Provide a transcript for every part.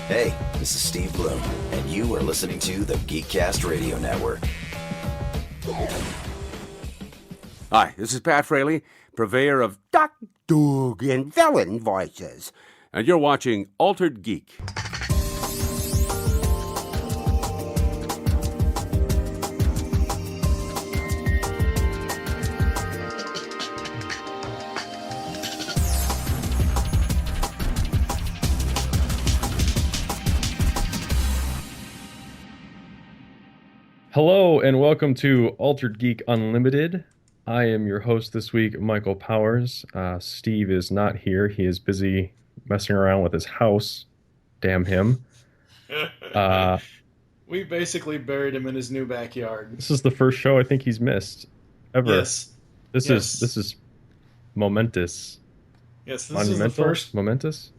Hey, this is Steve Bloom, and you are listening to the Geekcast Radio Network. Hi, this is Pat Fraley, purveyor of Duck, Dog, and Villain voices, and you're watching Altered Geek. Hello and welcome to Altered Geek Unlimited. I am your host this week, Michael Powers. Steve is not here. He is busy messing around with his house. Damn him. We basically buried him in his new backyard. This is the first show I think he's missed ever. Yes. This is momentous. Yes, this Monumental? is the first. Momentous?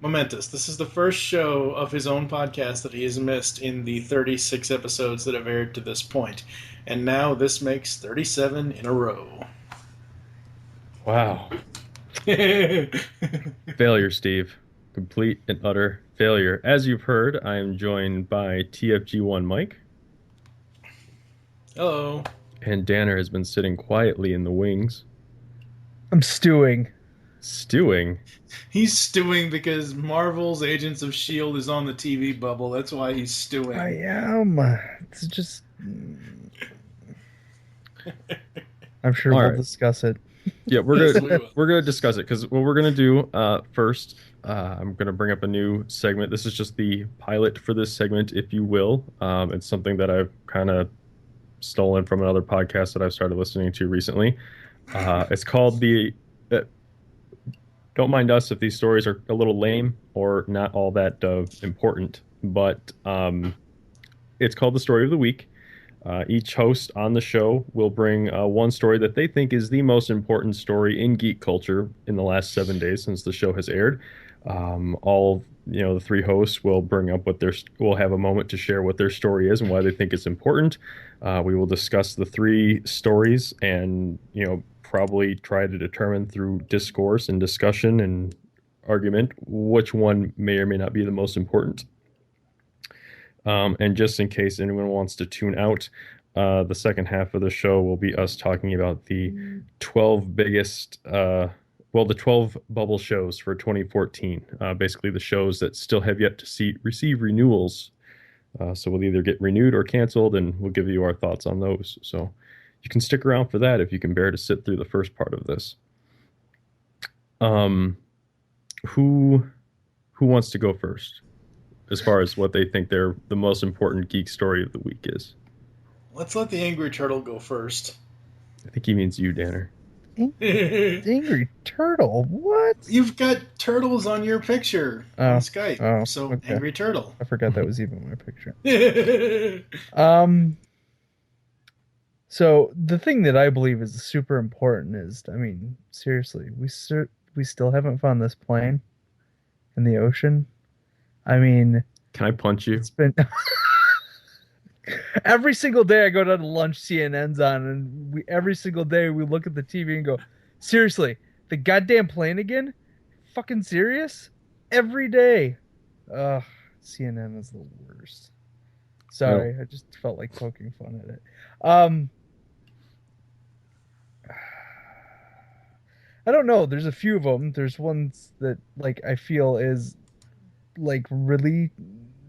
Momentous. This is the first show of his own podcast that he has missed in the 36 episodes that have aired to this point. And now this makes 37 in a row. Wow. Failure, Steve. Complete and utter failure. As you've heard, I am joined by TFG1Mike. Hello. And Danner has been sitting quietly in the wings. I'm stewing. Stewing? He's stewing because Marvel's Agents of S.H.I.E.L.D. is on the TV bubble. That's why he's stewing. I am. It's just... I'm sure All we'll right. discuss it. Yeah, we're Yes, gonna we will. we're gonna discuss it because what we're gonna do first. I'm gonna bring up a new segment. This is just the pilot for this segment, if you will. It's something that I've kind of stolen from another podcast that I've started listening to recently. It's called the. Don't mind us if these stories are a little lame or not all that important, but it's called the Story of the Week. Each host on the show will bring one story that they think is the most important story in geek culture in the last 7 days since the show has aired. The three hosts will bring up will have a moment to share what their story is and why they think it's important. We will discuss the three stories and, probably try to determine through discourse and discussion and argument which one may or may not be the most important. And just in case anyone wants to tune out, the second half of the show will be us talking about the 12 biggest, the 12 bubble shows for 2014. Basically the shows that still have yet to receive renewals. So we'll either get renewed or canceled, and we'll give you our thoughts on those. So you can stick around for that if you can bear to sit through the first part of this. Who wants to go first as far as what they think the most important geek story of the week is? Let's let the Angry Turtle go first. I think he means you, Danner. Angry Turtle? What? You've got turtles on your picture on Skype. Okay. Angry Turtle. I forgot that was even my picture. Well, So the thing that I believe is super important is, seriously, we still haven't found this plane in the ocean. Can I punch you? It's been every single day I go down to lunch, CNN's on, and every single day we look at the TV and go, seriously, the goddamn plane again? Fucking serious? Every day. Ugh, CNN is the worst. Sorry, I just felt like poking fun at it. I don't know. There's a few of them. There's ones that I feel is really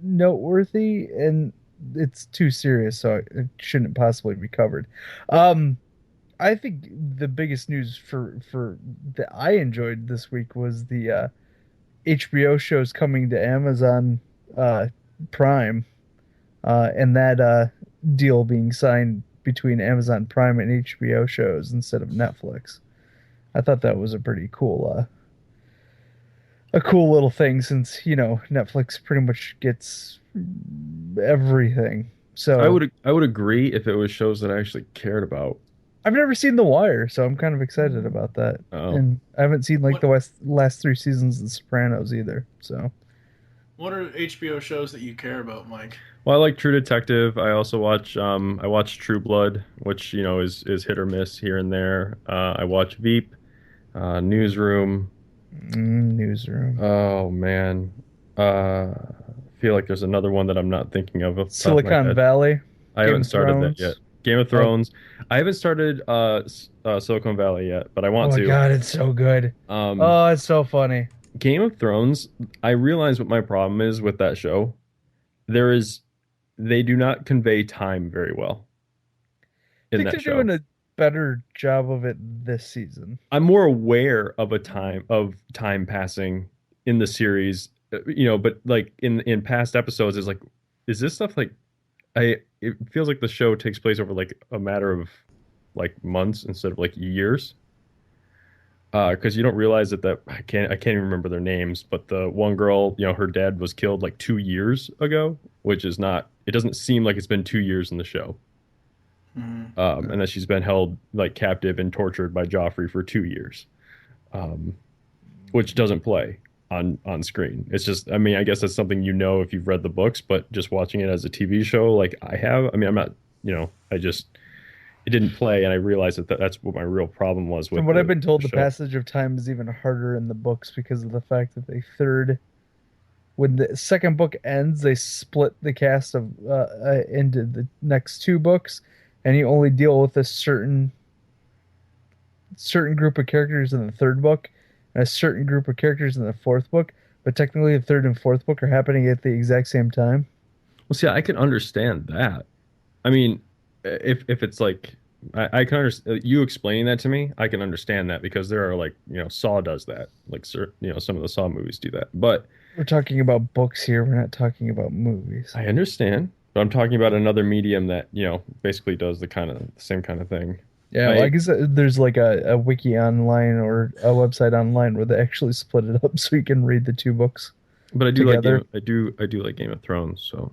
noteworthy, and it's too serious, so it shouldn't possibly be covered. I think the biggest news for that I enjoyed this week was the HBO shows coming to Amazon Prime, and that deal being signed between Amazon Prime and HBO shows instead of Netflix. I thought that was a pretty cool little thing, since Netflix pretty much gets everything. So I would agree if it was shows that I actually cared about. I've never seen The Wire, so I'm kind of excited about that. Oh. And I haven't seen the last 3 seasons of The Sopranos either. So what are HBO shows that you care about, Mike? Well, I like True Detective. I also watch I watch True Blood, which is hit or miss here and there. I watch Veep, Newsroom. Newsroom. Oh man, feel like there's another one that I'm not thinking of. Off the top of my Silicon head. Valley. I Game haven't of started Thrones. that yet. Game of Thrones. I haven't started Silicon Valley yet, but I want Oh my to. god, it's so good. Oh, it's so funny. Game of Thrones, I realize what my problem is with that show. They do not convey time very well I in think that they're show. doing a better job of it this season. I'm more aware of time passing in the series, but like in past episodes, it's like, is this stuff like it feels like the show takes place over like a matter of like months instead of like years. Because you don't realize that I can't even remember their names, but the one girl, her dad was killed like 2 years ago, which is not. It doesn't seem like it's been 2 years in the show. And that she's been held like captive and tortured by Joffrey for 2 years, which doesn't play on screen. It's just, I mean, I guess that's something if you've read the books, but just watching it as a TV show, like I have. I mean, I'm not, it didn't play, and I realized that's what my real problem was with. From what I've been told, the show. passage of time is even harder in the books because of the fact that when the second book ends, they split the cast of into the next two books, and you only deal with a certain group of characters in the third book and a certain group of characters in the fourth book. But technically, the third and fourth book are happening at the exact same time. Well, see, I can understand that. I mean, if it's like, I can understand you explaining that to me. I can understand that because there are like, Saw does that. Like, some of the Saw movies do that. But we're talking about books here. We're not talking about movies. I understand, but I'm talking about another medium that basically does the same kind of thing. Yeah, well, I guess there's like a wiki online or a website online where they actually split it up so you can read the two books. But I do together. I do like Game of Thrones. So,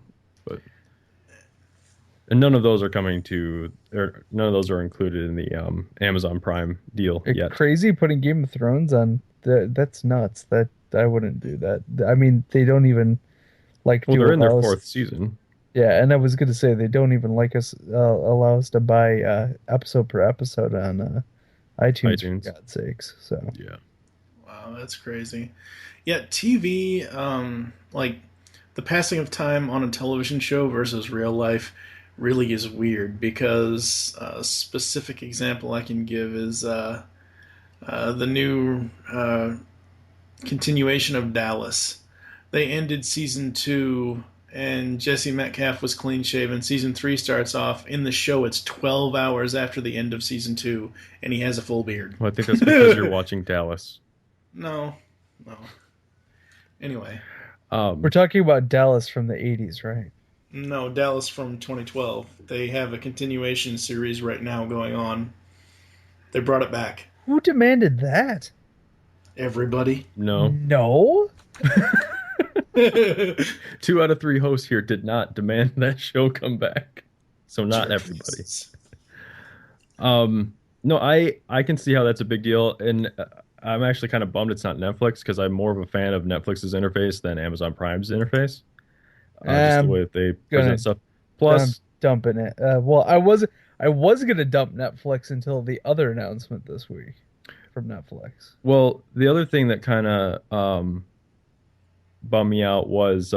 and none of those are none of those are included in the Amazon Prime deal yet. Crazy putting Game of Thrones on. That's nuts. That I wouldn't do that. I mean, they don't even like. Well, they're in their fourth season. Yeah, and I was going to say they don't even allow us to buy episode per episode on iTunes. For God's sakes. So yeah. Wow, that's crazy. Yeah, TV, like the passing of time on a television show versus real life really is weird because a specific example I can give is the new continuation of Dallas. They ended season 2 and Jesse Metcalf was clean shaven. Season 3 starts off. In the show, it's 12 hours after the end of season 2, and he has a full beard. Well, I think that's because you're watching Dallas. No. Anyway. We're talking about Dallas from the 80s, right? No, Dallas from 2012. They have a continuation series right now going on. They brought it back. Who demanded that? Everybody. No? 2 out of 3 hosts here did not demand that show come back. So not everybody. No, I can see how that's a big deal, and I'm actually kind of bummed it's not Netflix because I'm more of a fan of Netflix's interface than Amazon Prime's interface. Just the way that they present stuff. Plus, dumping it. Well, I was gonna dump Netflix until the other announcement this week from Netflix. Well, the other thing that kind of bummed me out was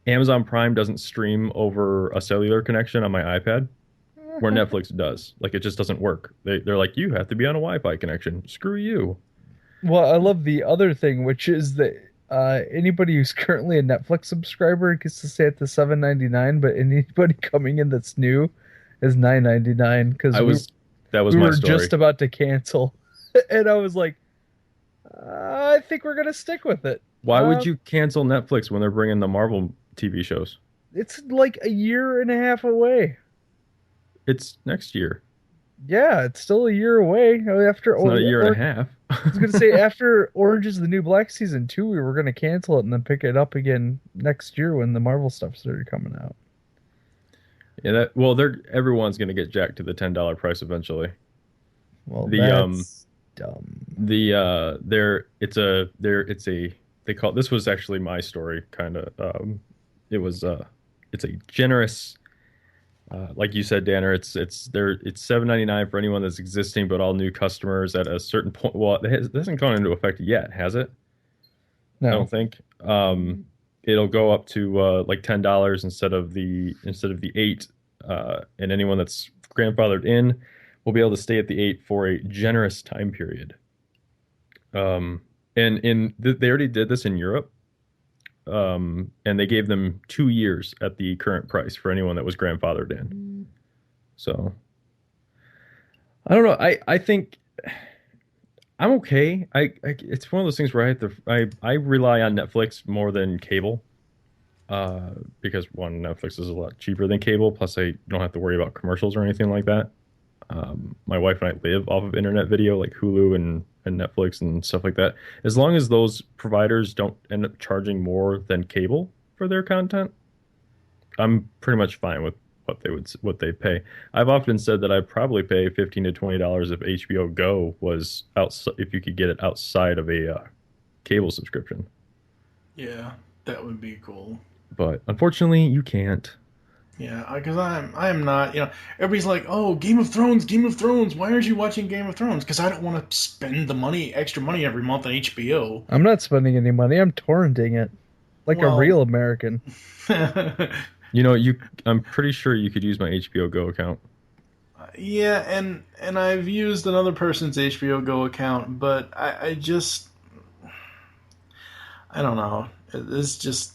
Amazon Prime doesn't stream over a cellular connection on my iPad, where Netflix does. Like, it just doesn't work. They're like, you have to be on a Wi-Fi connection. Screw you. Well, I love the other thing, which is that anybody who's currently a Netflix subscriber gets to stay at the $7.99, but anybody coming in that's new is $9.99 because that was we my were story. just about to cancel, and I was like, I think we're gonna stick with it. Why would you cancel Netflix when they're bringing the Marvel TV shows? It's like a year and a half away. It's next year. Yeah, it's still a year away. After It's not a year and a half. I was gonna say after Orange is the New Black season 2, we were gonna cancel it and then pick it up again next year when the Marvel stuff started coming out. Yeah, everyone's gonna get jacked to the $10 price eventually. Well, that's dumb. They call this was actually my story kind of. It's a generous. Like you said, Danner, it's $7.99 for anyone that's existing, but all new customers at a certain point. Well, it hasn't gone into effect yet, has it? No. I don't think. it'll go up to like $10 instead of the $8. And anyone that's grandfathered in will be able to stay at the 8 for a generous time period. And they already did this in Europe. And they gave them 2 years at the current price for anyone that was grandfathered in. So I don't know. I think I'm okay. It's one of those things where I rely on Netflix more than cable. Because one, Netflix is a lot cheaper than cable. Plus, I don't have to worry about commercials or anything like that. My wife and I live off of internet video like Hulu and Netflix and stuff like that. As long as those providers don't end up charging more than cable for their content, I'm pretty much fine with what they pay. I've often said that I'd probably pay $15 to $20 if HBO Go was outside, if you could get it outside of a cable subscription. Yeah, that would be cool. But unfortunately, you can't. Yeah, because I am not, everybody's like, oh, Game of Thrones, why aren't you watching Game of Thrones? Because I don't want to spend the extra money every month on HBO. I'm not spending any money. I'm torrenting it like a real American. I'm pretty sure you could use my HBO Go account. Yeah, and I've used another person's HBO Go account, but I don't know. It's just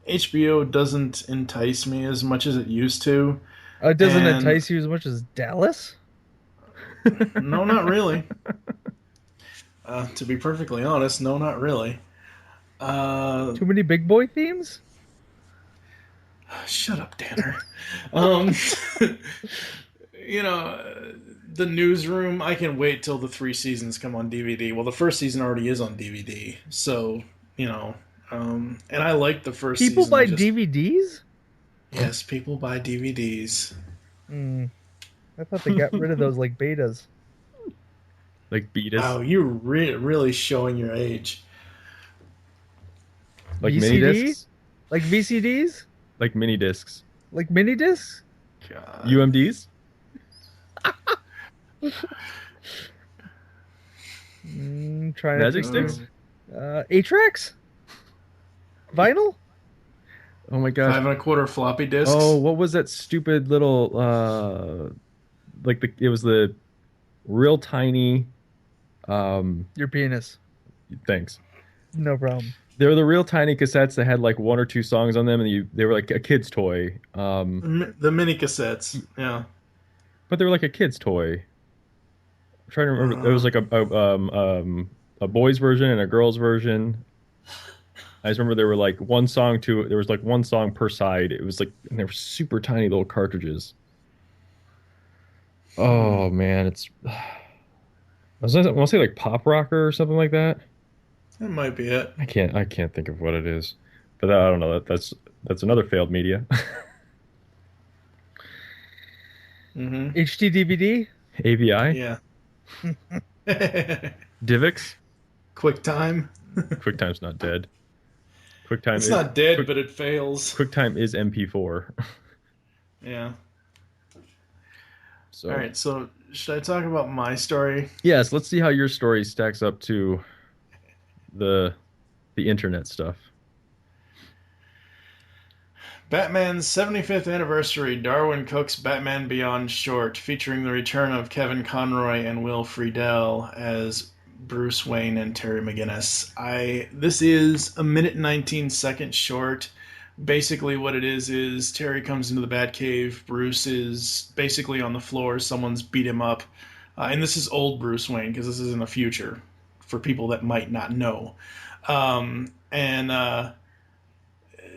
HBO doesn't entice me as much as it used to. It doesn't entice you as much as Dallas? No, not really. To be perfectly honest, no, not really. Too many big boy themes? Shut up, Danner. The Newsroom, I can wait till the 3 seasons come on DVD. Well, the first season already is on DVD, so, and I like the first season. People buy DVDs? Yes, people buy DVDs. I thought they got rid of those like betas. Like betas? Oh, you're really showing your age. Like mini discs? Like VCDs? Like mini discs. Like mini discs? God. UMDs? Trying Magic sticks? 8-tracks? Vinyl? Oh my gosh. 5 1/4 floppy disks. Oh, what was that stupid little it was the real tiny Your penis. Thanks. No problem. They were the real tiny cassettes that had like 1 or 2 songs on them, and they were like a kid's toy. The mini cassettes, yeah. But they were like a kid's toy. I'm trying to remember. There was like a boys version and a girls version. I just remember there were like one song there was like one song per side. It was like, and they were super tiny little cartridges. Oh man, I want to say like Pop Rocker or something like that. That might be it. I can't think of what it is, but I don't know. That's another failed media. HD DVD? AVI? Yeah. DivX? QuickTime? QuickTime's not dead. QuickTime it's not dead, but it fails. QuickTime is MP4. Yeah. So. All right, so should I talk about my story? Yes, let's see how your story stacks up to the internet stuff. Batman's 75th anniversary, Darwin Cook's Batman Beyond short, featuring the return of Kevin Conroy and Will Friedle as Bruce Wayne and Terry McGinnis. This is a 1:19 short. Basically what it is Terry comes into the Batcave, Bruce is basically on the floor, someone's beat him up. And this is old Bruce Wayne, because this is in the future, for people that might not know.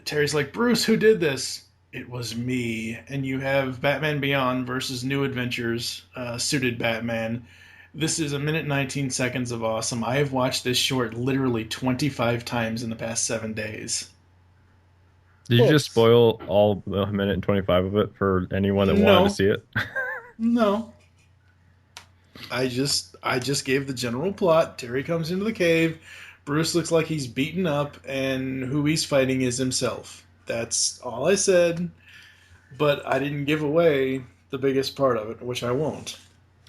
Terry's like, Bruce, who did this? It was me. And you have Batman Beyond versus New Adventures, suited Batman. This is a 1:19 of awesome. I have watched this short literally 25 times in the past 7 days. Did you just spoil all the 1:25 of it for anyone that wanted to see it? No. I just gave the general plot. Terry comes into the cave. Bruce looks like he's beaten up, and who he's fighting is himself. That's all I said, but I didn't give away the biggest part of it, which I won't.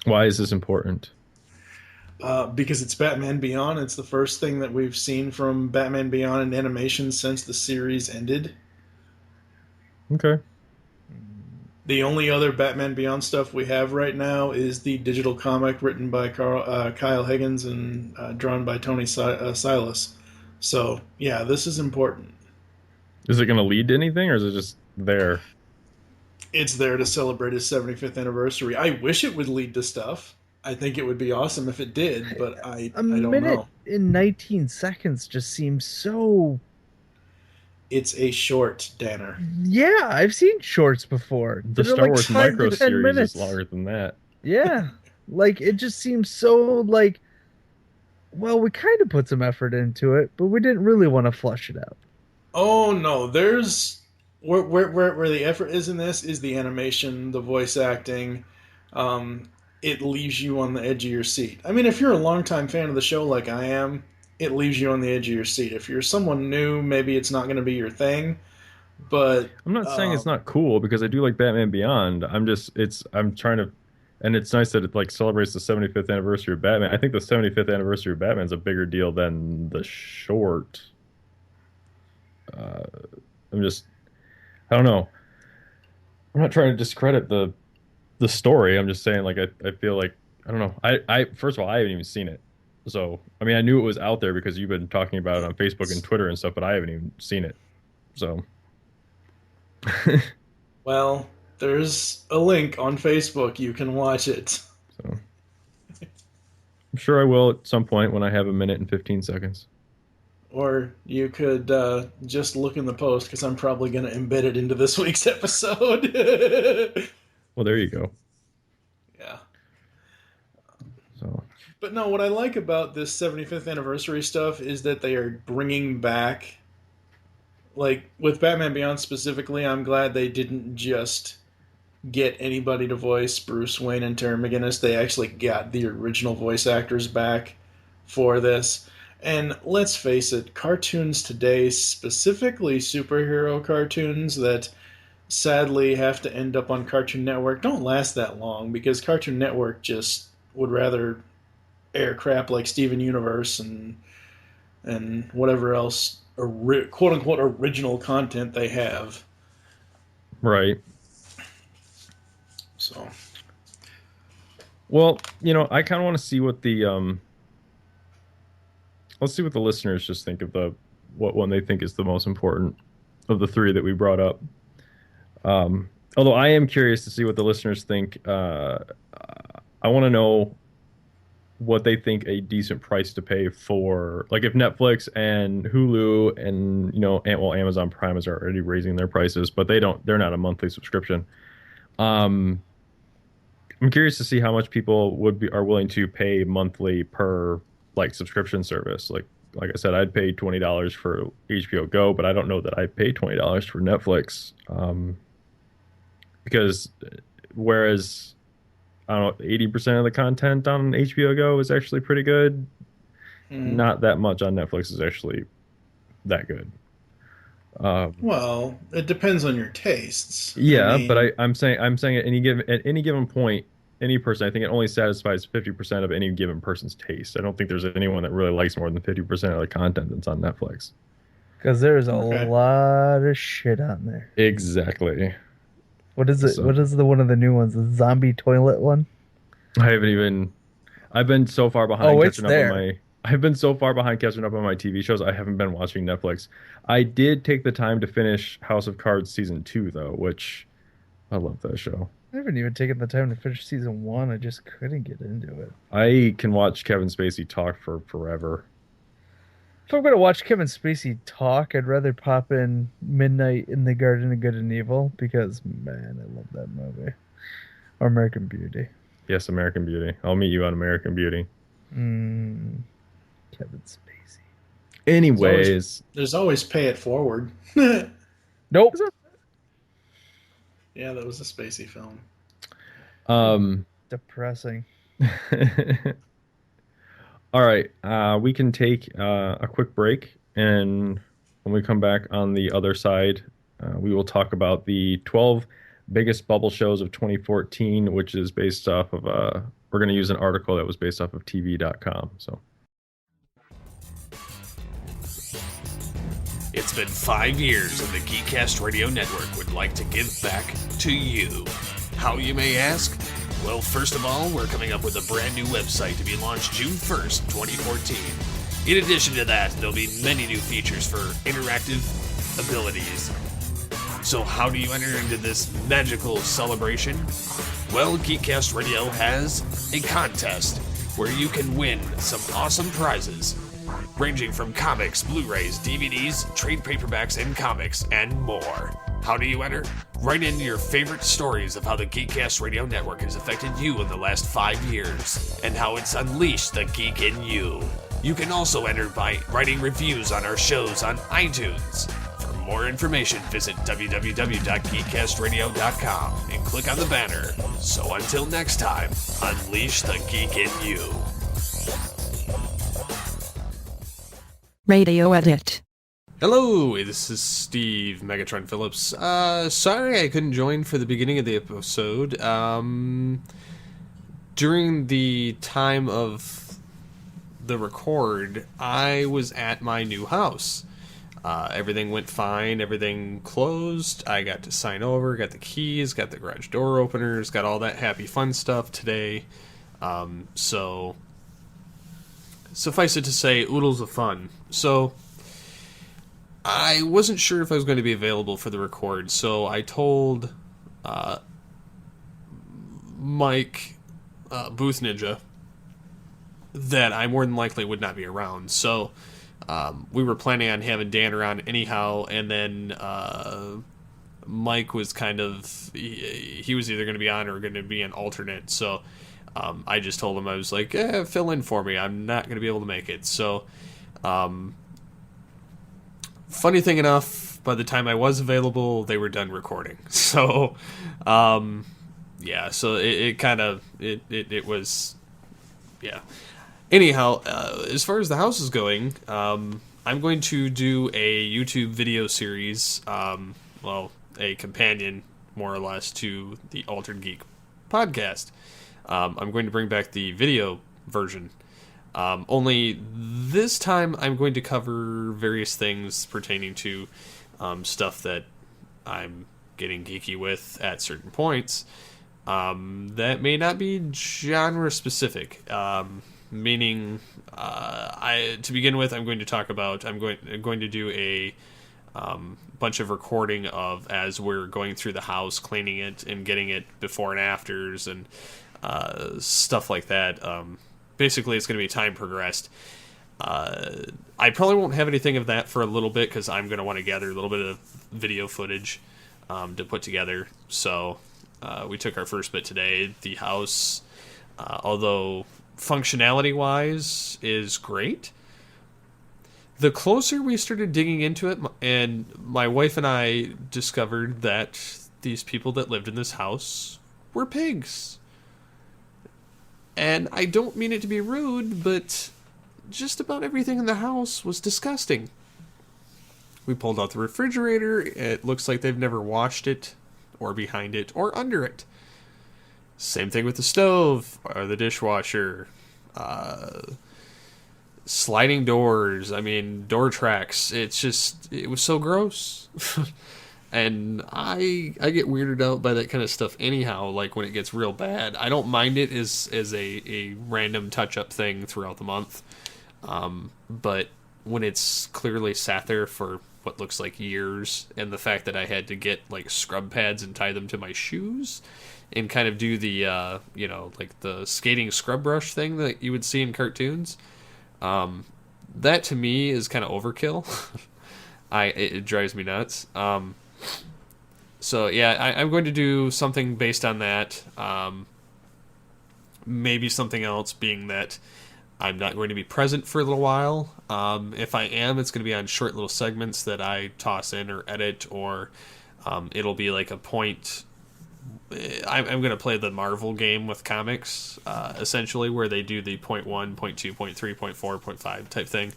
Why is this important? Because it's Batman Beyond. It's the first thing that we've seen from Batman Beyond in animation since the series ended. Okay. The only other Batman Beyond stuff we have right now is the digital comic written by Kyle Higgins and drawn by Tony Silas. So, yeah, this is important. Is it going to lead to anything, or is it just there? It's there to celebrate his 75th anniversary. I wish it would lead to stuff. I think it would be awesome if it did, but I don't minute know. In 19 seconds just seems so... It's a short, Danner. Yeah, I've seen shorts before. The that are Star like Wars 5 micro to 10 series minutes. is longer than that. Yeah, like it just seems so like. Well, we kind of put some effort into it, but we didn't really want to flush it out. Oh no, there's where the effort is in this is the animation, the voice acting. It leaves you on the edge of your seat. I mean, if you're a longtime fan of the show like I am, it leaves you on the edge of your seat. If you're someone new, maybe it's not going to be your thing. But I'm not saying it's not cool, because I do like Batman Beyond. I'm trying to, and it's nice that it like celebrates the 75th anniversary of Batman. I think the 75th anniversary of Batman is a bigger deal than the short. I'm just, I don't know. I'm not trying to discredit the story. I'm just saying, like, I feel like, I don't know. I first of all, I haven't even seen it. So, I mean, I knew it was out there because you've been talking about it on Facebook and Twitter and stuff, but I haven't even seen it. So, well, there's a link on Facebook. You can watch it. so I'm sure I will at some point when I have a minute and 15 seconds. Or you could just look in the post, because I'm probably going to embed it into this week's episode. Well, there you go. Yeah. So, But no, what I like about this 75th anniversary stuff is that they are bringing back, like, with Batman Beyond specifically, I'm glad they didn't just get anybody to voice Bruce Wayne and Terry McGinnis. They actually got the original voice actors back for this. And let's face it, cartoons today, specifically superhero cartoons that sadly have to end up on Cartoon Network, don't last that long, because Cartoon Network just would rather air crap like Steven Universe and whatever else quote unquote original content they have. right. So, Well, I kind of want to see what let's see what the listeners just think of what one they think is the most important of the three that we brought up. Although I am curious to see what the listeners think. I want to know what they think a decent price to pay for, like, if Netflix and Hulu and Amazon Prime is already raising their prices, but they're not a monthly subscription. I'm curious to see how much people are willing to pay monthly per, like, subscription service. Like I said, I'd pay $20 for HBO Go, but I don't know that I'd pay $20 for Netflix. Because whereas, I don't know, 80% of the content on HBO Go is actually pretty good, not that much on Netflix is actually that good. well, it depends on your tastes. Yeah, I mean, but I'm saying at any given point, any person, I think it only satisfies 50% of any given person's taste. I don't think there's anyone that really likes more than 50% of the content that's on Netflix. Because there's a Okay. lot of shit on there. Exactly. What is it? So- What is the one of the new ones? The zombie toilet one? I've been so far behind Oh, it's catching up there. on I've been so far behind catching up on my TV shows. I haven't been watching Netflix. I did take the time to finish House of Cards season 2 though, which I love that show. I haven't even taken the time to finish season 1. I just couldn't get into it. I can watch Kevin Spacey talk for forever. If I'm gonna watch Kevin Spacey talk, I'd rather pop in Midnight in the Garden of Good and Evil, because man, I love that movie. Or American Beauty. Yes, American Beauty. I'll meet you on American Beauty. Kevin Spacey. Anyways, there's always pay it forward. Nope. Yeah, that was a Spacey film. Depressing. all right, we can take a quick break, and when we come back on the other side, we will talk about the 12 biggest bubble shows of 2014, which is based off of we're going to use an article that was based off of TV.com. So It's been 5 years, and the Geekcast Radio Network would like to give back to you. How, you may ask? Well, first of all, we're coming up with a brand new website to be launched June 1st, 2014. In addition to that, there'll be many new features for interactive abilities. So how do you enter into this magical celebration? Well, Geekcast Radio has a contest where you can win some awesome prizes, ranging from comics, Blu-rays, DVDs, trade paperbacks, and comics, and more. How do you enter? Write in your favorite stories of how the Geekcast Radio Network has affected you in the last 5 years, and how it's unleashed the geek in you. You can also enter by writing reviews on our shows on iTunes. For more information, visit www.geekcastradio.com and click on the banner. So until next time, unleash the geek in you. Radio edit. Hello, this is Steve Megatron Phillips. Sorry I couldn't join for the beginning of the episode. During the time of the record, I was at my new house. Everything went fine, everything closed. I got to sign over, got the keys, got the garage door openers, got all that happy fun stuff today. So suffice it to say, oodles of fun. So I wasn't sure if I was going to be available for the record, so I told Mike, Boothninja, that I more than likely would not be around. So we were planning on having Danner on anyhow, and then Mike was kind of, he was either going to be on or going to be an alternate. So I just told him, I was like, fill in for me. I'm not going to be able to make it. So funny thing enough, by the time I was available, they were done recording. So yeah, so it kind of, it was, yeah. Anyhow, as far as the house is going, I'm going to do a YouTube video series, well, a companion, more or less, to the Altered Geek podcast. I'm going to bring back the video version. Only this time I'm going to cover various things pertaining to stuff that I'm getting geeky with at certain points. That may not be genre specific. Meaning, to begin with, I'm going to talk about, I'm going to do a bunch of recording of as we're going through the house, cleaning it and getting it before and afters and stuff like that. Basically, it's going to be time progressed. I probably won't have anything of that for a little bit because I'm going to want to gather a little bit of video footage to put together. So we took our first bit today. The house, although functionality-wise is great, the closer we started digging into it, and my wife and I discovered that these people that lived in this house were pigs. And I don't mean it to be rude, but just about everything in the house was disgusting. We pulled out the refrigerator. It looks like they've never washed it, or behind it, or under it. Same thing with the stove, or the dishwasher. Sliding doors, I mean, door tracks. It's just, it was so gross. And I get weirded out by that kind of stuff anyhow, like when it gets real bad. I don't mind it as a random touch-up thing throughout the month. But when it's clearly sat there for what looks like years, and the fact that I had to get like scrub pads and tie them to my shoes and kind of do the, like the skating scrub brush thing that you would see in cartoons, that to me is kind of overkill. It drives me nuts. So yeah, I'm going to do something based on that. Maybe something else, being that I'm not going to be present for a little while. If I am, it's going to be on short little segments that I toss in or edit, or it'll be like a point. I'm going to play the Marvel game with comics, essentially, where they do the point 1, point 2, point 3, point 4, point 5 type thing.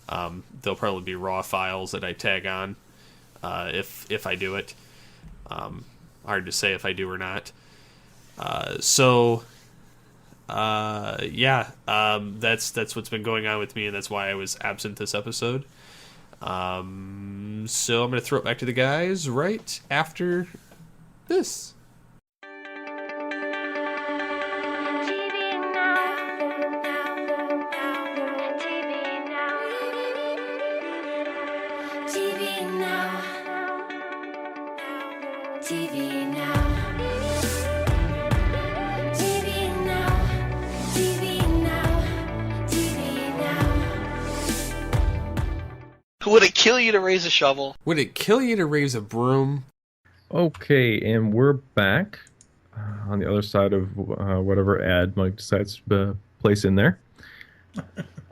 There'll probably be raw files that I tag on if I do it. Hard to say if I do or not. So That's what's been going on with me, and that's why I was absent this episode. So I'm going to throw it back to the guys right after this. Would it kill you to raise a shovel? Would it kill you to raise a broom? Okay, and we're back on the other side of whatever ad Mike decides to place in there.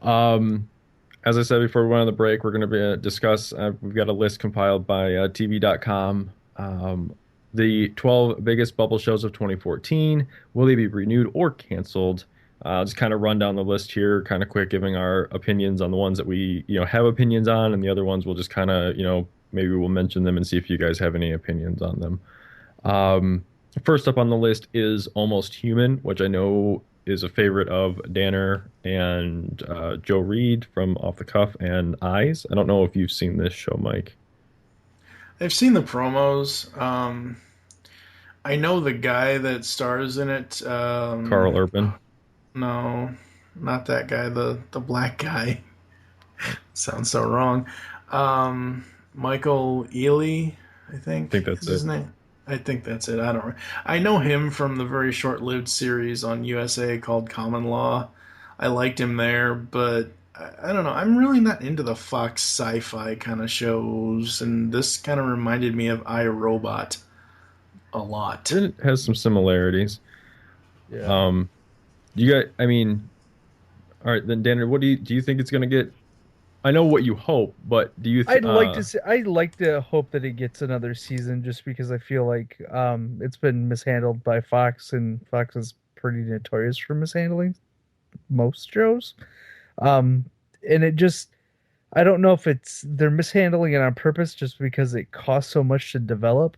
As I said before we went on the break, we're going to discuss, we've got a list compiled by TV.com, the 12 biggest bubble shows of 2014. Will they be renewed or canceled? I'll just kind of run down the list here, kind of quick, giving our opinions on the ones that we, have opinions on, and the other ones we'll just kind of, maybe we'll mention them and see if you guys have any opinions on them. First up on the list is Almost Human, which I know is a favorite of Danner and Joe Reed from Off the Cuff and Eyes. I don't know if you've seen this show, Mike. I've seen the promos. I know the guy that stars in it. Carl Urban. No, not that guy. The black guy. Sounds so wrong. Michael Ealy, I think that's his name. I think that's it. I know him from the very short-lived series on USA called Common Law. I liked him there, but I don't know. I'm really not into the Fox sci-fi kind of shows, and this kind of reminded me of iRobot a lot. It has some similarities. Yeah. All right, then Danner, what do you think it's going to get? I know what you hope, but do you? I'd like to hope that it gets another season, just because I feel like it's been mishandled by Fox, and Fox is pretty notorious for mishandling most shows. And it just, I don't know if they're mishandling it on purpose, just because it costs so much to develop,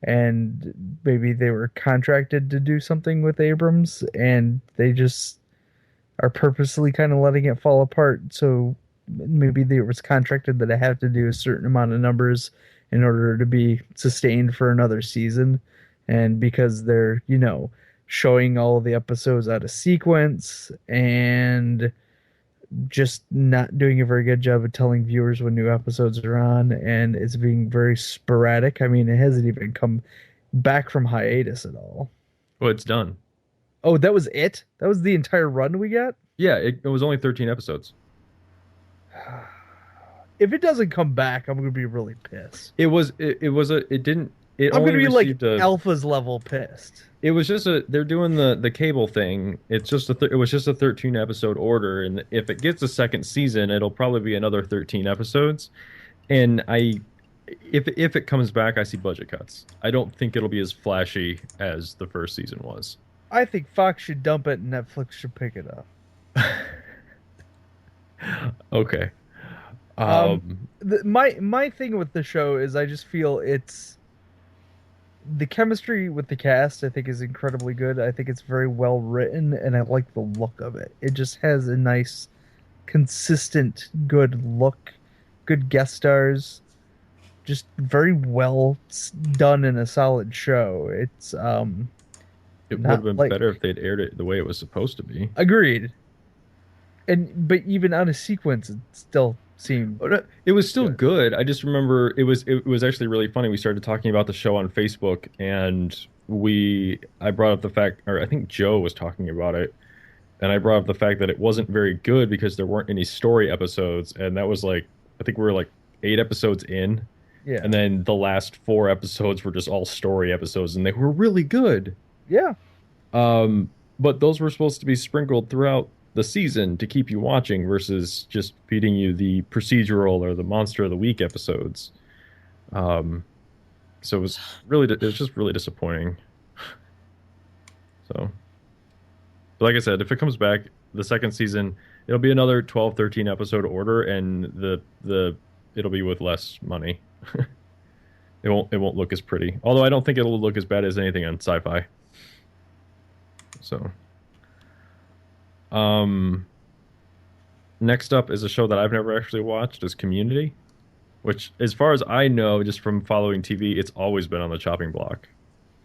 and maybe they were contracted to do something with Abrams, and they just are purposely kind of letting it fall apart. So maybe they was contracted that I have to do a certain amount of numbers in order to be sustained for another season. And because they're, showing all of the episodes out of sequence and just not doing a very good job of telling viewers when new episodes are on, and it's being very sporadic. I mean, it hasn't even come back from hiatus at all. Well, it's done. Oh, that was it? That was the entire run we got? Yeah, it was only 13 episodes. If it doesn't come back, I'm going to be really pissed. I'm going to be like Alpha's level pissed. It was just they're doing the cable thing. It's just it was just a 13 episode order, and if it gets a second season, it'll probably be another 13 episodes. And if it comes back, I see budget cuts. I don't think it'll be as flashy as the first season was. I think Fox should dump it and Netflix should pick it up. Okay. My thing with the show is I just feel the chemistry with the cast, I think, is incredibly good. I think it's very well written, and I like the look of it. It just has a nice, consistent, good look, good guest stars, just very well done in a solid show. It's it would have been better if they'd aired it the way it was supposed to be. Agreed. But even out of sequence, it still seemed... It was still good. I just remember it was actually really funny. We started talking about the show on Facebook, and I brought up the fact, or I think Joe was talking about it, and I brought up the fact that it wasn't very good because there weren't any story episodes, and that was I think we were 8 episodes in, yeah, and then the last 4 episodes were just all story episodes, and they were really good. Yeah. But those were supposed to be sprinkled throughout the season to keep you watching versus just feeding you the procedural or the monster of the week episodes. So it was just really disappointing. So, but like I said, if it comes back the second season, it'll be another 12, 13 episode order, and it'll be with less money. It won't look as pretty. Although I don't think it'll look as bad as anything on Sci-Fi. So, Next up is a show that I've never actually watched, is Community, which, as far as I know, just from following TV, it's always been on the chopping block,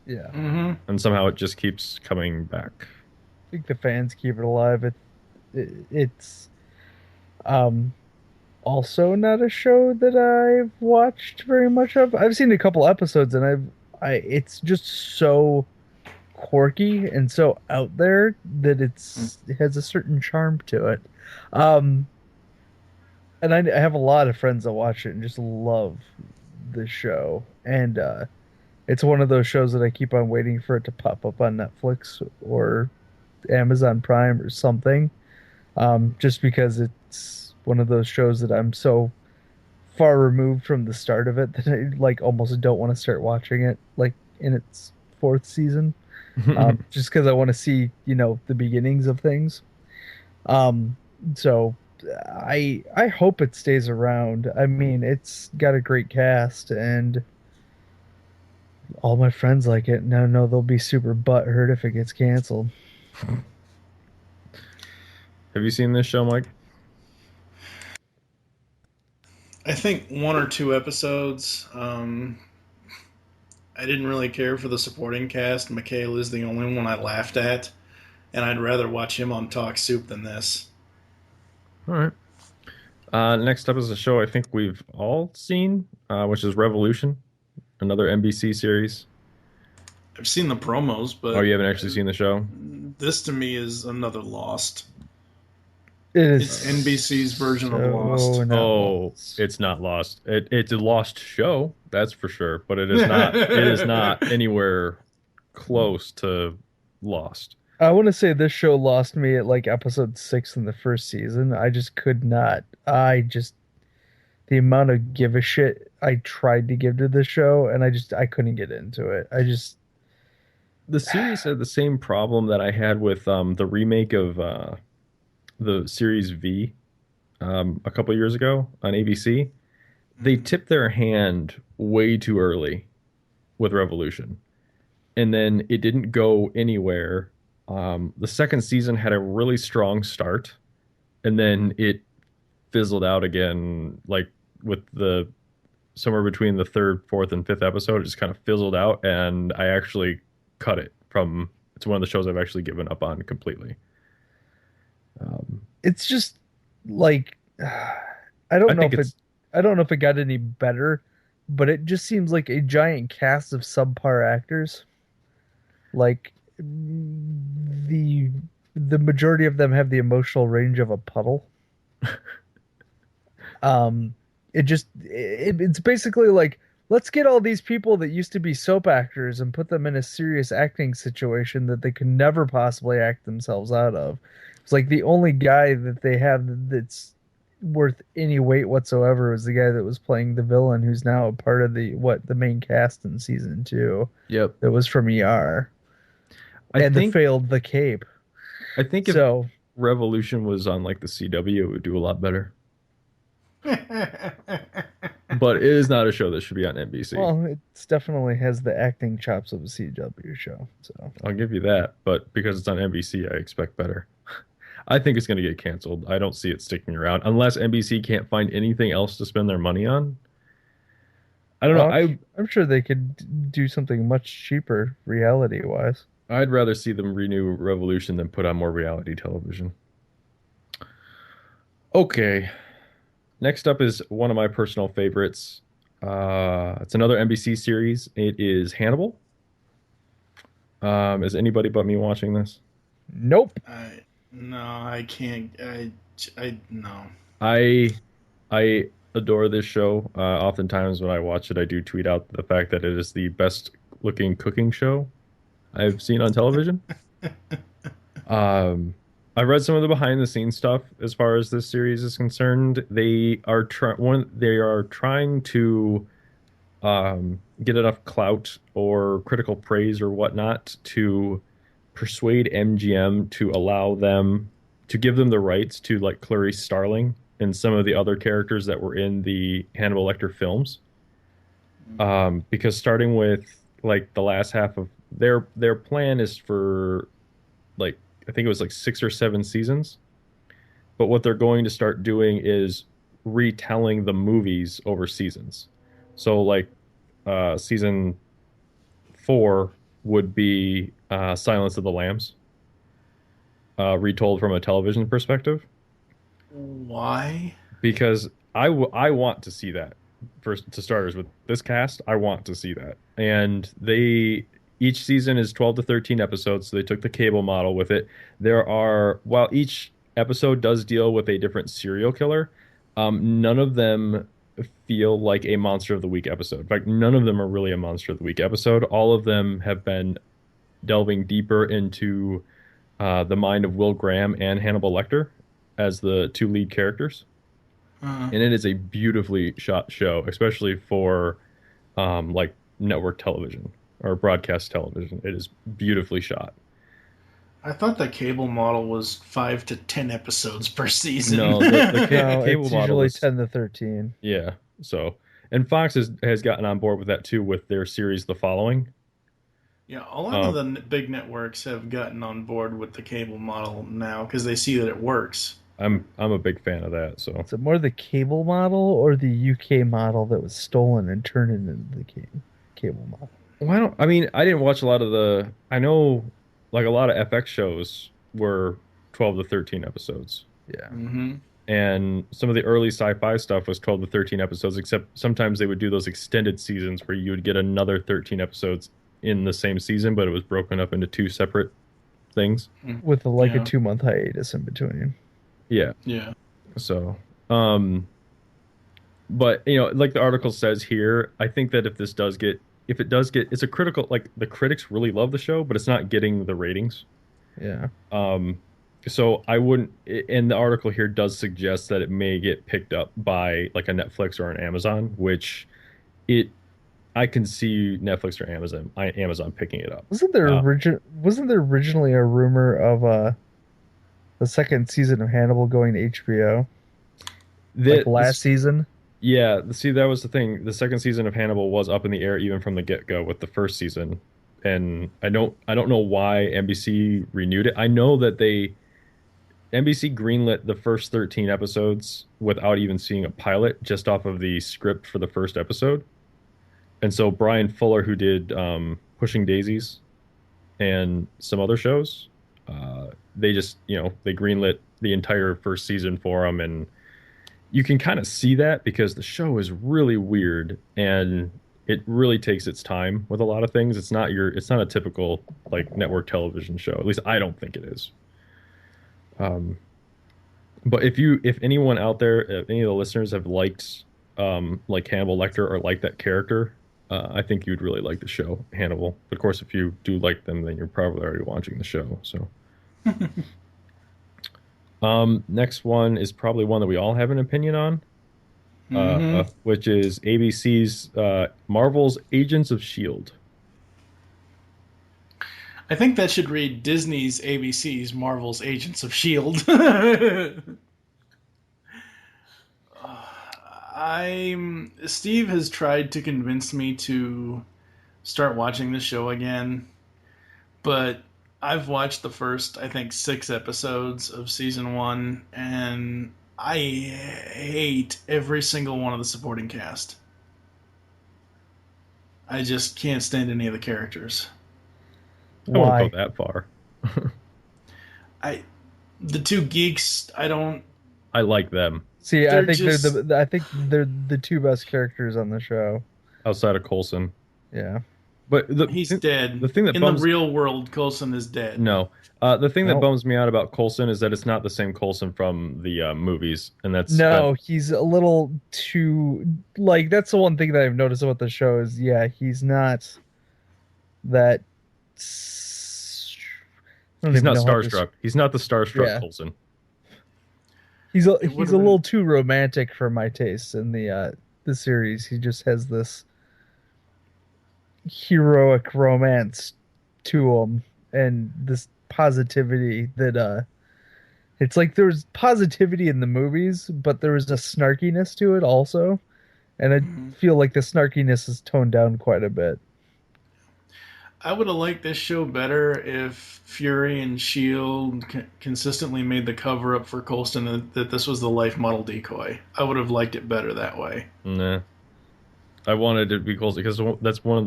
Yeah. Mm-hmm. and somehow it just keeps coming back. I think the fans keep it alive. It's also not a show that I've watched very much of. I've seen a couple episodes, and it's just so quirky and so out there that it has a certain charm to it. Um, and I have a lot of friends that watch it and just love the show. And it's one of those shows that I keep on waiting for it to pop up on Netflix or Amazon Prime or something. Just because it's one of those shows that I'm so far removed from the start of it that I like almost don't want to start watching it like in its fourth season. Just because I want to see, the beginnings of things. So I hope it stays around. I mean, it's got a great cast and all my friends like it. No, they'll be super butthurt if it gets canceled. Have you seen this show, Mike? I think one or two episodes. I didn't really care for the supporting cast. Mikhail is the only one I laughed at, and I'd rather watch him on Talk Soup than this. All right. Next up is a show I think we've all seen, which is Revolution, another NBC series. I've seen the promos, but Oh, you haven't actually seen the show? this to me is another Lost. It It's NBC's version of Lost. not Oh, Lost. it's not Lost. It's a Lost show, that's for sure. But it is not. It is not anywhere close to Lost. I want to say this show lost me at like episode 6 in the first season. I just could not. The amount of give a shit I tried to give to the show, and I couldn't get into it. The series had the same problem that I had with the remake of the series V a couple years ago on ABC. They tipped their hand way too early with Revolution, and then it didn't go anywhere. The second season had a really strong start, and then it fizzled out again, like with the somewhere between the third, fourth, and fifth episode. It just kind of fizzled out, and I actually cut it from. It's one of the shows I've actually given up on completely. It's just like I don't know if it got any better, but it just seems like a giant cast of subpar actors. Like the majority of them have the emotional range of a puddle. It's basically like, let's get all these people that used to be soap actors and put them in a serious acting situation that they could never possibly act themselves out of. It's like the only guy that they have that's worth any weight whatsoever was the guy that was playing the villain, who's now a part of the main cast in season 2. Yep. That was from ER. That failed The Cape. I think if Revolution was on like the CW, it would do a lot better. But it is not a show that should be on NBC. Well, it definitely has the acting chops of a CW show. So I'll give you that. But because it's on NBC, I expect better. I think it's going to get canceled. I don't see it sticking around unless NBC can't find anything else to spend their money on. I don't know. I'm sure they could do something much cheaper reality-wise. I'd rather see them renew Revolution than put on more reality television. Okay. Next up is one of my personal favorites. It's another NBC series. It is Hannibal. Is anybody but me watching this? Nope. No, I can't. No. I adore this show. Oftentimes when I watch it, I do tweet out the fact that it is the best looking cooking show I've seen on television. I read some of the behind the scenes stuff as far as this series is concerned. They are trying to get enough clout or critical praise or whatnot to persuade MGM to allow them to give them the rights to like Clarice Starling and some of the other characters that were in the Hannibal Lecter films. Because starting with like the last half of their plan is for like I think it was like 6 or 7 seasons. But what they're going to start doing is retelling the movies over seasons. So like season 4 would be Silence of the Lambs, retold from a television perspective. Why? Because I want to see that. First, to starters, with this cast, I want to see that. And each season is 12 to 13 episodes, so they took the cable model with it. While each episode does deal with a different serial killer, none of them feel like a Monster of the Week episode. In fact, none of them are really a Monster of the Week episode. All of them have been delving deeper into the mind of Will Graham and Hannibal Lecter as the 2 lead characters. And it is a beautifully shot show, especially for like network television or broadcast television. It is beautifully shot. I thought the cable model was 5 to 10 episodes per season. No, the cable it's model usually was 10 to 13. Yeah. So, and Fox has gotten on board with that too with their series The Following. Yeah, a lot of the big networks have gotten on board with the cable model now because they see that it works. I'm a big fan of that. So Is it more the cable model or the UK model that was stolen and turned into the cable model? well, I didn't watch a lot of the. I know, like a lot of FX shows were 12 to 13 episodes. Yeah. Mm-hmm. And some of the early sci-fi stuff was 12 to 13 episodes, except sometimes they would do those extended seasons where you would get another 13 episodes in the same season, but it was broken up into 2 separate things. With a 2-month hiatus in between. Yeah. Yeah. So, but like the article says here, I think that if it does get, it's a critical, like the critics really love the show, but it's not getting the ratings. Yeah. So I wouldn't, and the article here does suggest that it may get picked up by like a Netflix or an Amazon, which I can see Netflix or Amazon picking it up. Wasn't there originally a rumor of the second season of Hannibal going to HBO? Last season? Yeah, see, that was the thing. The second season of Hannibal was up in the air even from the get-go with the first season. And I don't know why NBC renewed it. I know that NBC greenlit the first 13 episodes without even seeing a pilot, just off of the script for the first episode. And so Brian Fuller, who did Pushing Daisies and some other shows, they just, they greenlit the entire first season for him. And you can kind of see that because the show is really weird and it really takes its time with a lot of things. It's not a typical like network television show. At least I don't think it is. But if anyone out there, if any of the listeners have liked like Hannibal Lecter or like that character, I think you'd really like the show Hannibal. Of course, if you do like them, then you're probably already watching the show. So, next one is probably one that we all have an opinion on, which is ABC's Marvel's Agents of S.H.I.E.L.D. I think that should read Disney's ABC's Marvel's Agents of S.H.I.E.L.D. Steve has tried to convince me to start watching the show again, but I've watched the first, I think, 6 episodes of season 1, and I hate every single one of the supporting cast. I just can't stand any of the characters. I won't go that far. The 2 geeks, I like them. See, I think they're the 2 best characters on the show. Outside of Coulson. Yeah. But he's dead. The thing that in the real world, Coulson is dead. No. The thing that bums me out about Coulson is that it's not the same Coulson from the movies, and that's he's a little too that's the one thing that I've noticed about the show is he's not that. He's not starstruck. He's not the starstruck Coulson. He's a little too romantic for my taste in the series. He just has this heroic romance to him and this positivity that it's like there's positivity in the movies, but there was a snarkiness to it also, and I feel like the snarkiness is toned down quite a bit. I would have liked this show better if Fury and Shield consistently made the cover up for Coulson that this was the life model decoy. I would have liked it better that way. Nah, I wanted it to be Coulson because that's one of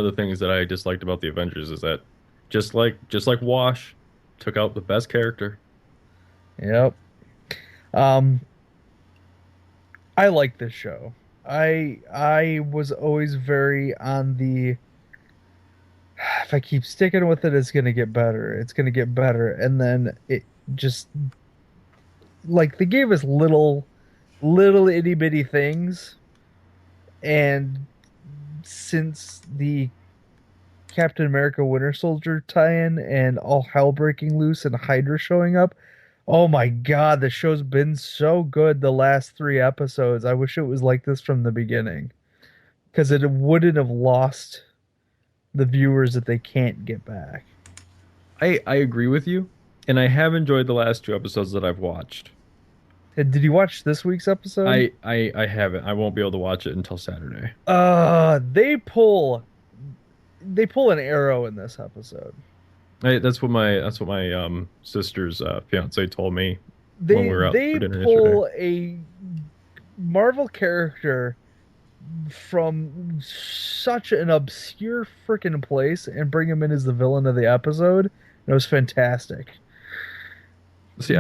the things that I disliked about the Avengers is that just like Wash took out the best character. Yep. I like this show. I was always very on the, if I keep sticking with it, it's gonna get better. It's gonna get better, and then it just, like, they gave us little itty bitty things, and since the Captain America Winter Soldier tie-in and all hell breaking loose and Hydra showing up, oh my god, the show's been so good the last 3 episodes. I wish it was like this from the beginning, because it wouldn't have lost the viewers that they can't get back. I agree with you, and I have enjoyed the last 2 episodes that I've watched. Did you watch this week's episode? I haven't. I won't be able to watch it until Saturday. They pull an arrow in this episode. That's what my sister's fiance told me when we were out for dinner yesterday. They pull a Marvel character from such an obscure freaking place and bring him in as the villain of the episode. It was fantastic. See,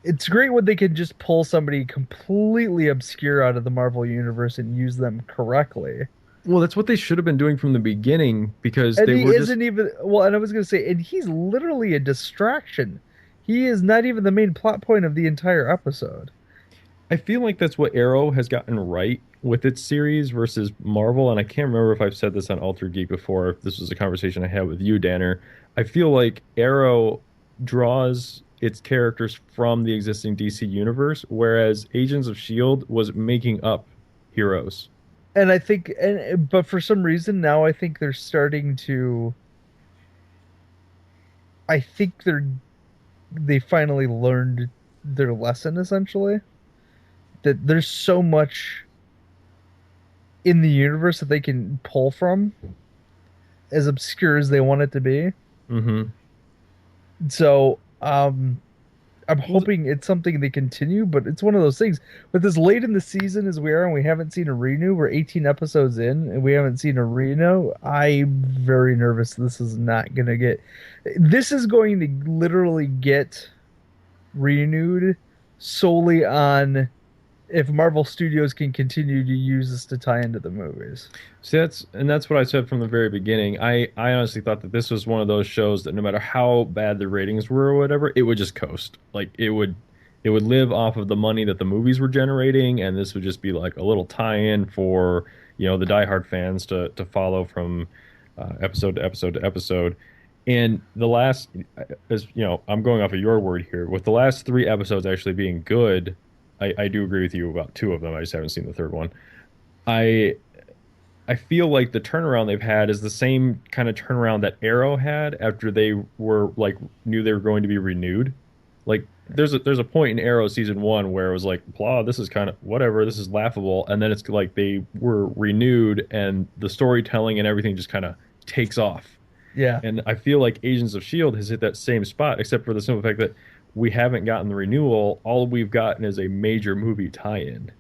it's great when they can just pull somebody completely obscure out of the Marvel universe and use them correctly. Well, that's what they should have been doing from the beginning, because And they he were isn't even, well, and I was going to say, and he's literally a distraction. He is not even the main plot point of the entire episode. I feel like that's what Arrow has gotten right with its series versus Marvel, and I can't remember if I've said this on Altered Geek before, if this was a conversation I had with you, Danner. I feel like Arrow draws its characters from the existing DC universe, whereas Agents of S.H.I.E.L.D. was making up heroes. And I think, but for some reason now I think they're starting to, I think they finally learned their lesson, essentially. That there's so much in the universe that they can pull from, as obscure as they want it to be. Mm-hmm. So, I'm hoping it's something they continue, but it's one of those things. With as late in the season as we are, and we haven't seen a renew, we're 18 episodes in, and we haven't seen a renew. I'm very nervous this is not going to get... This is going to literally get renewed solely on if Marvel Studios can continue to use this to tie into the movies. See, that's what I said from the very beginning. I honestly thought that this was one of those shows that no matter how bad the ratings were or whatever, it would just coast. Like it would live off of the money that the movies were generating, and this would just be like a little tie-in for, the diehard fans to follow from episode to episode to episode. And the last, as I'm going off of your word here, with the last 3 episodes actually being good, I do agree with you about 2 of them. I just haven't seen the third one. I feel like the turnaround they've had is the same kind of turnaround that Arrow had after they were knew they were going to be renewed. Like there's a point in Arrow season 1 where it was like, blah, this is kind of whatever, this is laughable, and then it's like they were renewed and the storytelling and everything just kind of takes off. Yeah. And I feel like Agents of S.H.I.E.L.D. has hit that same spot, except for the simple fact that we haven't gotten the renewal. All we've gotten is a major movie tie-in.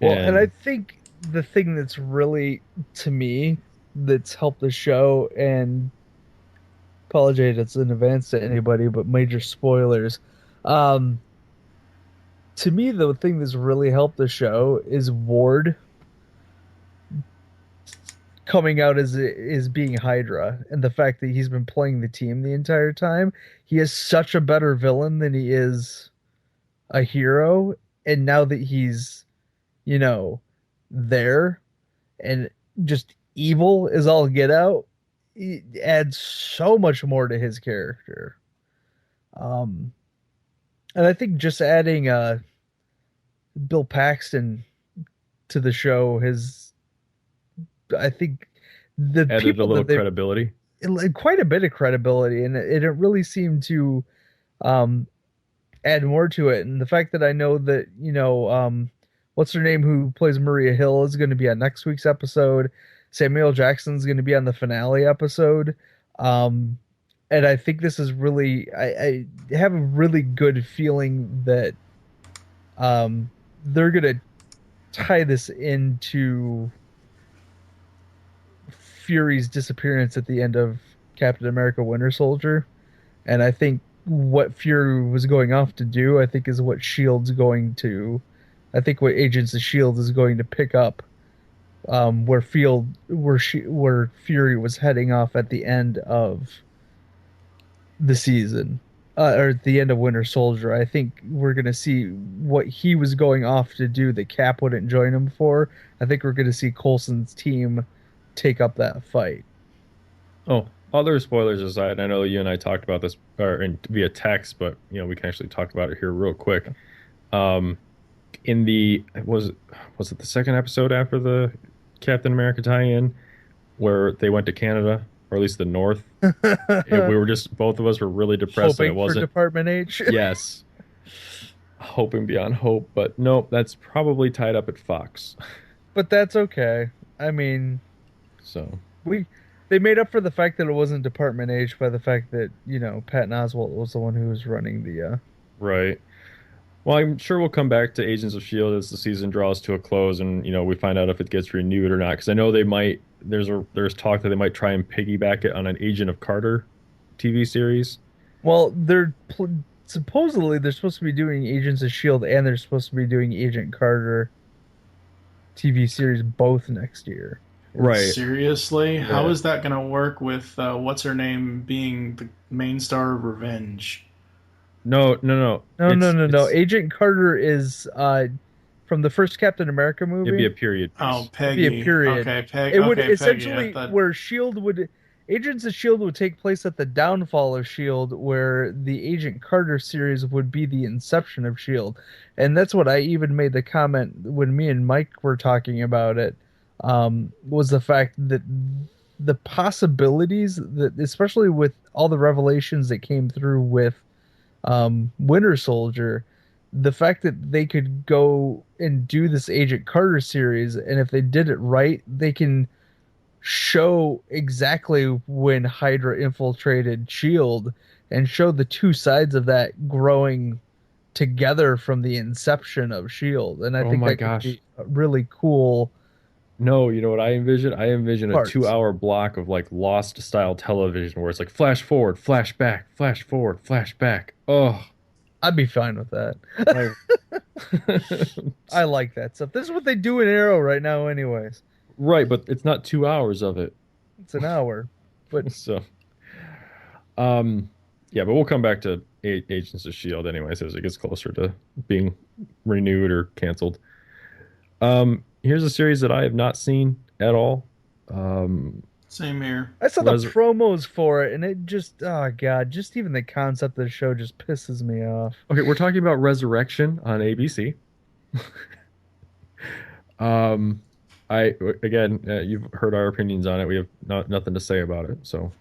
Well, and I think the thing that's really, to me, that's helped the show, and apologize in advance to anybody, but major spoilers. To me, the thing that's really helped the show is Ward coming out as being Hydra, and the fact that he's been playing the team the entire time. He is such a better villain than he is a hero, and now that he's, there and just evil is all get out, it adds so much more to his character. And I think just adding Bill Paxton to the show has, I think, the added people a little credibility, quite a bit of credibility, and it really seemed to add more to it. And the fact that I know that what's her name, who plays Maria Hill, is going to be on next week's episode. Samuel Jackson's going to be on the finale episode. And I think this is really, I have a really good feeling that they're going to tie this into Fury's disappearance at the end of Captain America Winter Soldier. And I think what Fury was going off to do, I think is what Shield's going to, I think what Agents of Shield is going to pick up, where Fury was heading off at the end of the season, or at the end of Winter Soldier. I think we're going to see what he was going off to do that Cap wouldn't join him for. I think we're going to see Coulson's team take up that fight. Oh, other spoilers aside, I know you and I talked about this via text, but we can actually talk about it here real quick. In the was it the second episode after the Captain America tie-in where they went to Canada, or at least the North? And we were just, both of us were really depressed that it wasn't for Department H. Yes, hoping beyond hope, but nope, that's probably tied up at Fox. But that's okay. I mean, so they made up for the fact that it wasn't Department H by the fact that, Patton Oswalt was the one who was running the... Right. Well, I'm sure we'll come back to Agents of S.H.I.E.L.D. as the season draws to a close and, we find out if it gets renewed or not. Because I know they might... There's talk that they might try and piggyback it on an Agent of Carter TV series. Well, supposedly they're supposed to be doing Agents of S.H.I.E.L.D. and they're supposed to be doing Agent Carter TV series both next year. Right. Seriously? Yeah. How is that going to work with what's her name being the main star of Revenge? No. No. Agent Carter is from the first Captain America movie. It'd be a period piece. Oh, Peggy. It'd be a period. Okay, Peggy. It would okay, essentially Peggy. where Shield would Agents of Shield would take place at the downfall of Shield, where the Agent Carter series would be the inception of Shield, and that's what I even made the comment when me and Mike were talking about it. Was the fact that the possibilities that, especially with all the revelations that came through with Winter Soldier, the fact that they could go and do this Agent Carter series, and if they did it right, they can show exactly when Hydra infiltrated S.H.I.E.L.D. and show the two sides of that growing together from the inception of S.H.I.E.L.D. And I think that could be a really cool... No, you know what I envision? I envision parts. a 2-hour block of like Lost style television where it's like flash forward, flash back, flash forward, flash back. Oh, I'd be fine with that. I like that stuff. This is what they do in Arrow right now anyways. Right, but it's not 2 hours of it. It's an hour. But So, yeah, but we'll come back to Agents of S.H.I.E.L.D. anyways as it gets closer to being renewed or canceled. Here's a series that I have not seen at all. Same here. I saw the promos for it, and it just, oh god, just even the concept of the show just pisses me off. Okay, we're talking about Resurrection on ABC. You've heard our opinions on it. We have nothing to say about it. So,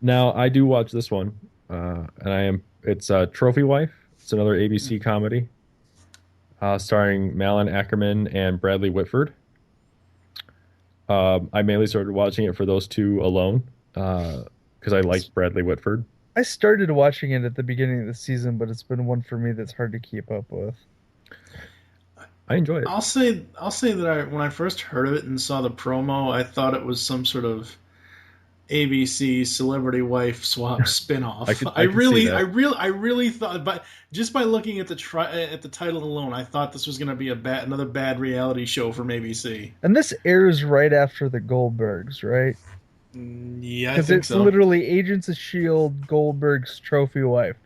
now I do watch this one, and it's Trophy Wife. It's another ABC comedy, starring Malin Ackerman and Bradley Whitford. I mainly started watching it for those two alone, because I like Bradley Whitford. I started watching it at the beginning of the season, but it's been one for me that's hard to keep up with. I enjoy it. I'll say that when I first heard of it and saw the promo, I thought it was some sort of ABC Celebrity Wife Swap spinoff. I really thought, but just by looking at the title alone, I thought this was going to be another bad reality show from ABC. And this airs right after the Goldbergs, right? Yeah, I think because it's literally Agents of S.H.I.E.L.D., Goldberg's Trophy Wife.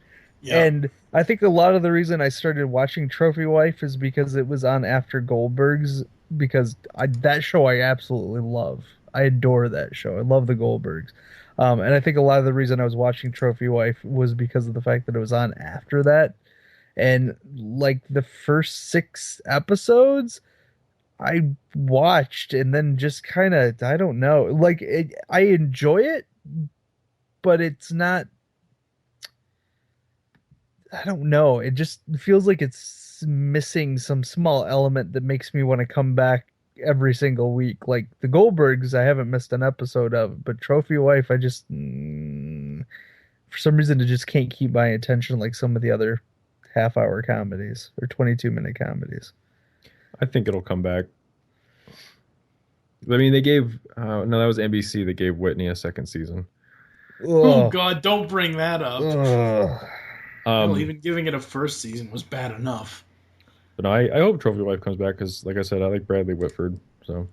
Yeah. And I think a lot of the reason I started watching Trophy Wife is because it was on after Goldbergs, because that show I absolutely love. I adore that show. I love the Goldbergs. And I think a lot of the reason I was watching Trophy Wife was because of the fact that it was on after that. And like the first 6 episodes, I watched and then just kind of, I don't know, like I enjoy it, but it's not, I don't know. It just feels like it's missing some small element that makes me want to come back every single week. Like the Goldbergs, I haven't missed an episode of, but Trophy Wife, I just for some reason it just can't keep my attention like some of the other half-hour comedies or 22-minute comedies. I think it'll come back. I mean, they gave no, that was NBC. They gave Whitney a second season. Oh God, don't bring that up. Ugh. Even giving it a first season was bad enough. But no, I hope Trophy Wife comes back because, like I said, I like Bradley Whitford. So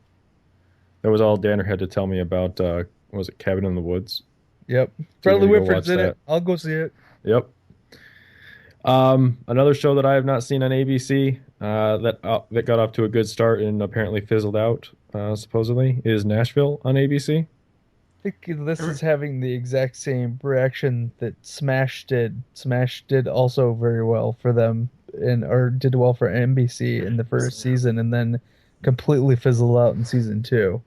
that was all Danner had to tell me about. What was it, Cabin in the Woods? Yep. So Bradley you're gonna go Whitford's watch in that. it. I'll go see it. Yep. Another show that I have not seen on ABC that got off to a good start and apparently fizzled out, supposedly, is Nashville on ABC. I think this is having the exact same reaction that Smash did. Smash did also very well for them, or did well for NBC in the first season, and then completely fizzled out in season 2.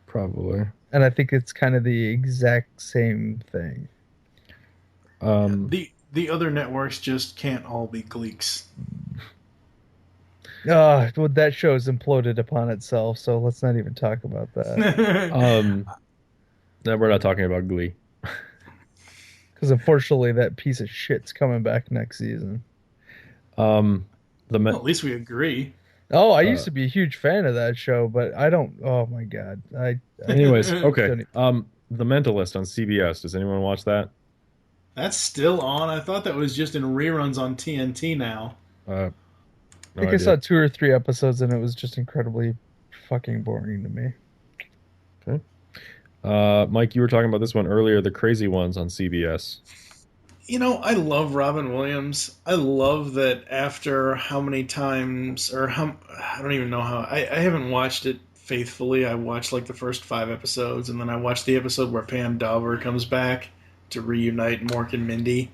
Probably. And I think it's kind of the exact same thing. The other networks just can't all be Gleeks. Well, that show's imploded upon itself, so let's not even talk about that. Then we're not talking about Glee. Because unfortunately, that piece of shit's coming back next season. Well, at least we agree. Oh, I used to be a huge fan of that show, but I don't. Oh my god. Anyways, okay. don't- The Mentalist on CBS. Does anyone watch that? That's still on. I thought that was just in reruns on TNT now. I think I saw 2 or 3 episodes, and it was just incredibly fucking boring to me. Okay. Mike, you were talking about this one earlier, The Crazy Ones on CBS. You know, I love Robin Williams. I love that after how many times, I don't even know how, I haven't watched it faithfully. I watched like the first 5 episodes, and then I watched the episode where Pam Dauber comes back to reunite Mork and Mindy.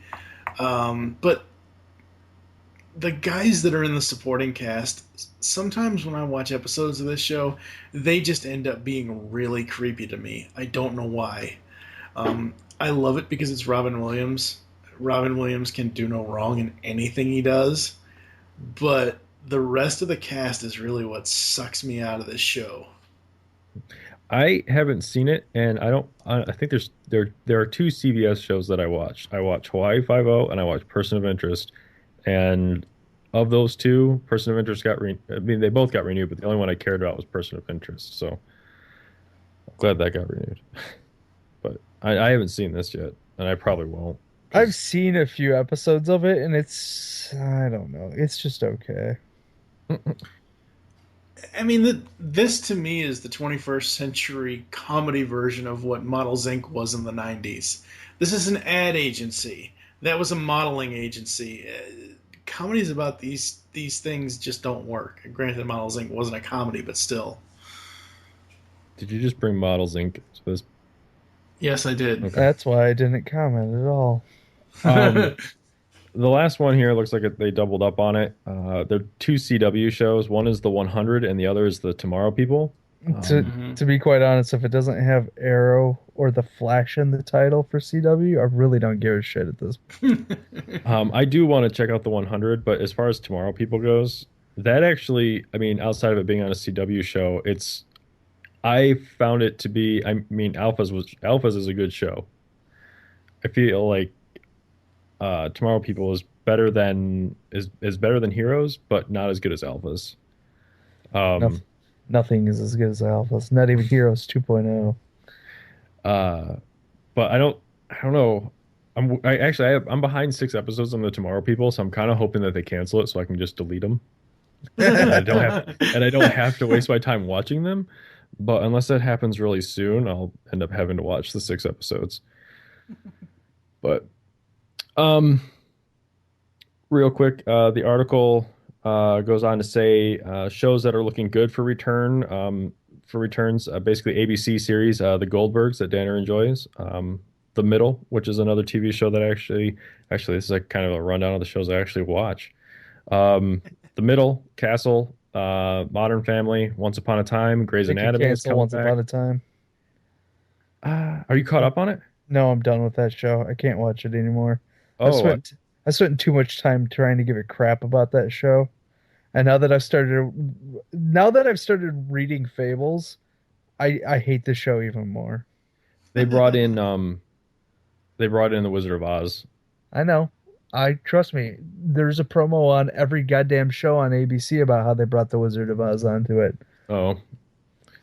But the guys that are in the supporting cast, sometimes when I watch episodes of this show, they just end up being really creepy to me. I don't know why. I love it because it's Robin Williams. Robin Williams can do no wrong in anything he does, but the rest of the cast is really what sucks me out of this show. I haven't seen it, and I think there are 2 CBS shows that I watch. I watch Hawaii Five-0 and I watch Person of Interest. And of those 2, Person of Interest they both got renewed, but the only one I cared about was Person of Interest. So I'm glad that got renewed. But I haven't seen this yet, and I probably won't. I've seen a few episodes of it, and I don't know. It's just okay. I mean, this to me is the 21st century comedy version of what Models Inc. was in the 90s. This is an ad agency. That was a modeling agency. Comedies about these things just don't work. Granted, Models Inc. wasn't a comedy, but still. Did you just bring Models Inc. to this? Yes, I did. Okay. That's why I didn't comment at all. The last one here looks like they doubled up on it. They're 2 CW shows. One is The 100, and the other is The Tomorrow People. To be quite honest, if it doesn't have Arrow or The Flash in the title for CW, I really don't give a shit at this point. I do want to check out The 100, but as far as Tomorrow People goes, that actually, I mean, outside of it being on a CW show, I found it to be, I mean, Alphas is a good show. I feel like Tomorrow People is better than Heroes, but not as good as Alphas. Nothing is as good as Alphas. Not even Heroes 2.0. But I don't know. I'm behind 6 episodes on the Tomorrow People, so I'm kind of hoping that they cancel it so I can just delete them. and I don't have to waste my time watching them. But unless that happens really soon, I'll end up having to watch the 6 episodes. But real quick, the article goes on to say shows that are looking good for returns. Basically, ABC series, The Goldbergs that Danner enjoys. The Middle, which is another TV show that actually this is a kind of a rundown of the shows I actually watch. The Middle, Castle, Modern Family, Once Upon a Time, Grey's Anatomy is coming Once back. Upon a Time. Are you caught up on it? No, I'm done with that show. I can't watch it anymore. Oh, I spent too much time trying to give a crap about that show. And now that I've started reading fables, I hate the show even more. They brought in the Wizard of Oz. I know. Trust me. There's a promo on every goddamn show on ABC about how they brought the Wizard of Oz onto it. Oh,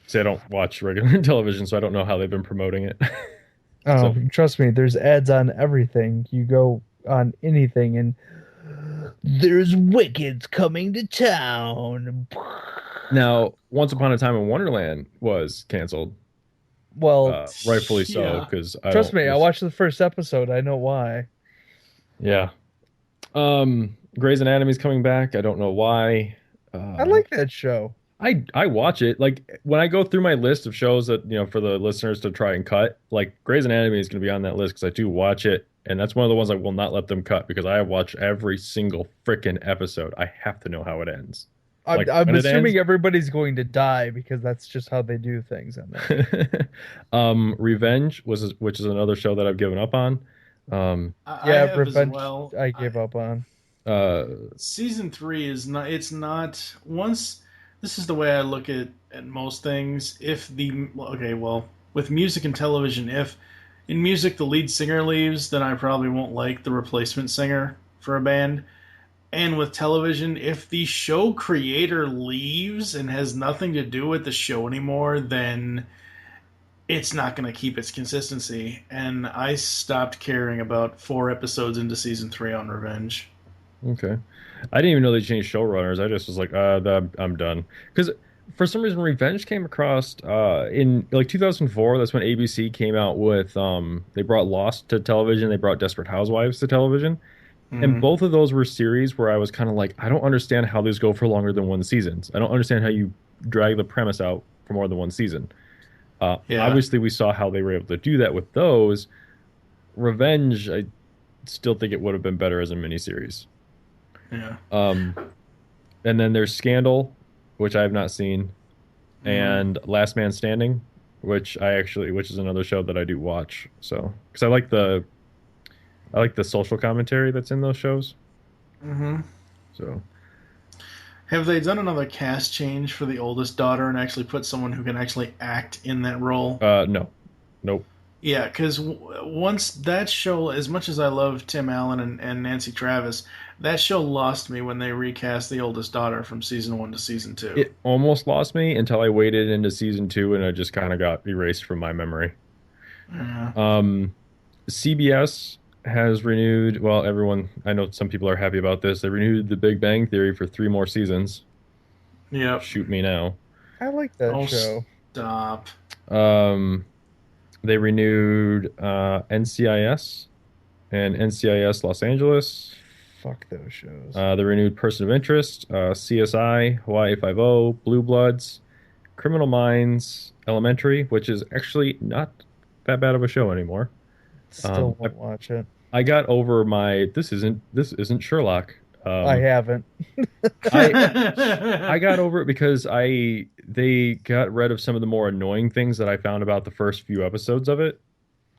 see, I don't watch regular television, so I don't know how they've been promoting it. Oh, trust me. There's ads on everything. You go on anything, and there's Wickeds coming to town. Now, Once Upon a Time in Wonderland was canceled. Well, rightfully so, because trust me, I watched the first episode. I know why. Yeah. Grey's Anatomy's coming back. I don't know why. I like that show. I watch it. Like, when I go through my list of shows that, for the listeners to try and cut, like, Grey's Anatomy is going to be on that list because I do watch it. And that's one of the ones I will not let them cut because I watch every single freaking episode. I have to know how it ends. I'm assuming everybody's going to die because that's just how they do things on that. Revenge, which is another show that I've given up on. Revenge. Well. I gave up on. Season 3 is not. It's not. Once this is the way I look at most things. With music and television, if in music the lead singer leaves, then I probably won't like the replacement singer for a band. And with television, if the show creator leaves and has nothing to do with the show anymore, then it's not going to keep its consistency. And I stopped caring about 4 episodes into season 3 on Revenge. Okay. I didn't even know they changed showrunners. I just was like, I'm done. Because for some reason, Revenge came across in like 2004. That's when ABC came out with, they brought Lost to television. They brought Desperate Housewives to television. And both of those were series where I was kind of like, I don't understand how these go for longer than one season. I don't understand how you drag the premise out for more than one season. Obviously, we saw how they were able to do that with those. Revenge, I still think it would have been better as a miniseries. Yeah. And then there's Scandal, which I have not seen, and Last Man Standing, which is another show that I do watch. So, because I like the social commentary that's in those shows. Mm-hmm. So, have they done another cast change for the oldest daughter and actually put someone who can actually act in that role? No. Nope. Yeah, because once that show, as much as I love Tim Allen and Nancy Travis, that show lost me when they recast the oldest daughter from season 1 to season 2. It almost lost me until I waited into season 2 and I just kind of got erased from my memory. Yeah. CBS has renewed, I know some people are happy about this, they renewed The Big Bang Theory for 3 more seasons. Yeah. Shoot me now. I like that show. Stop. They renewed NCIS and NCIS Los Angeles. Fuck those shows. They renewed Person of Interest, CSI, Hawaii Five-0, Blue Bloods, Criminal Minds, Elementary, which is actually not that bad of a show anymore. Still won't watch it. I got over my this isn't Sherlock. I haven't. I got over it because they got rid of some of the more annoying things that I found about the first few episodes of it,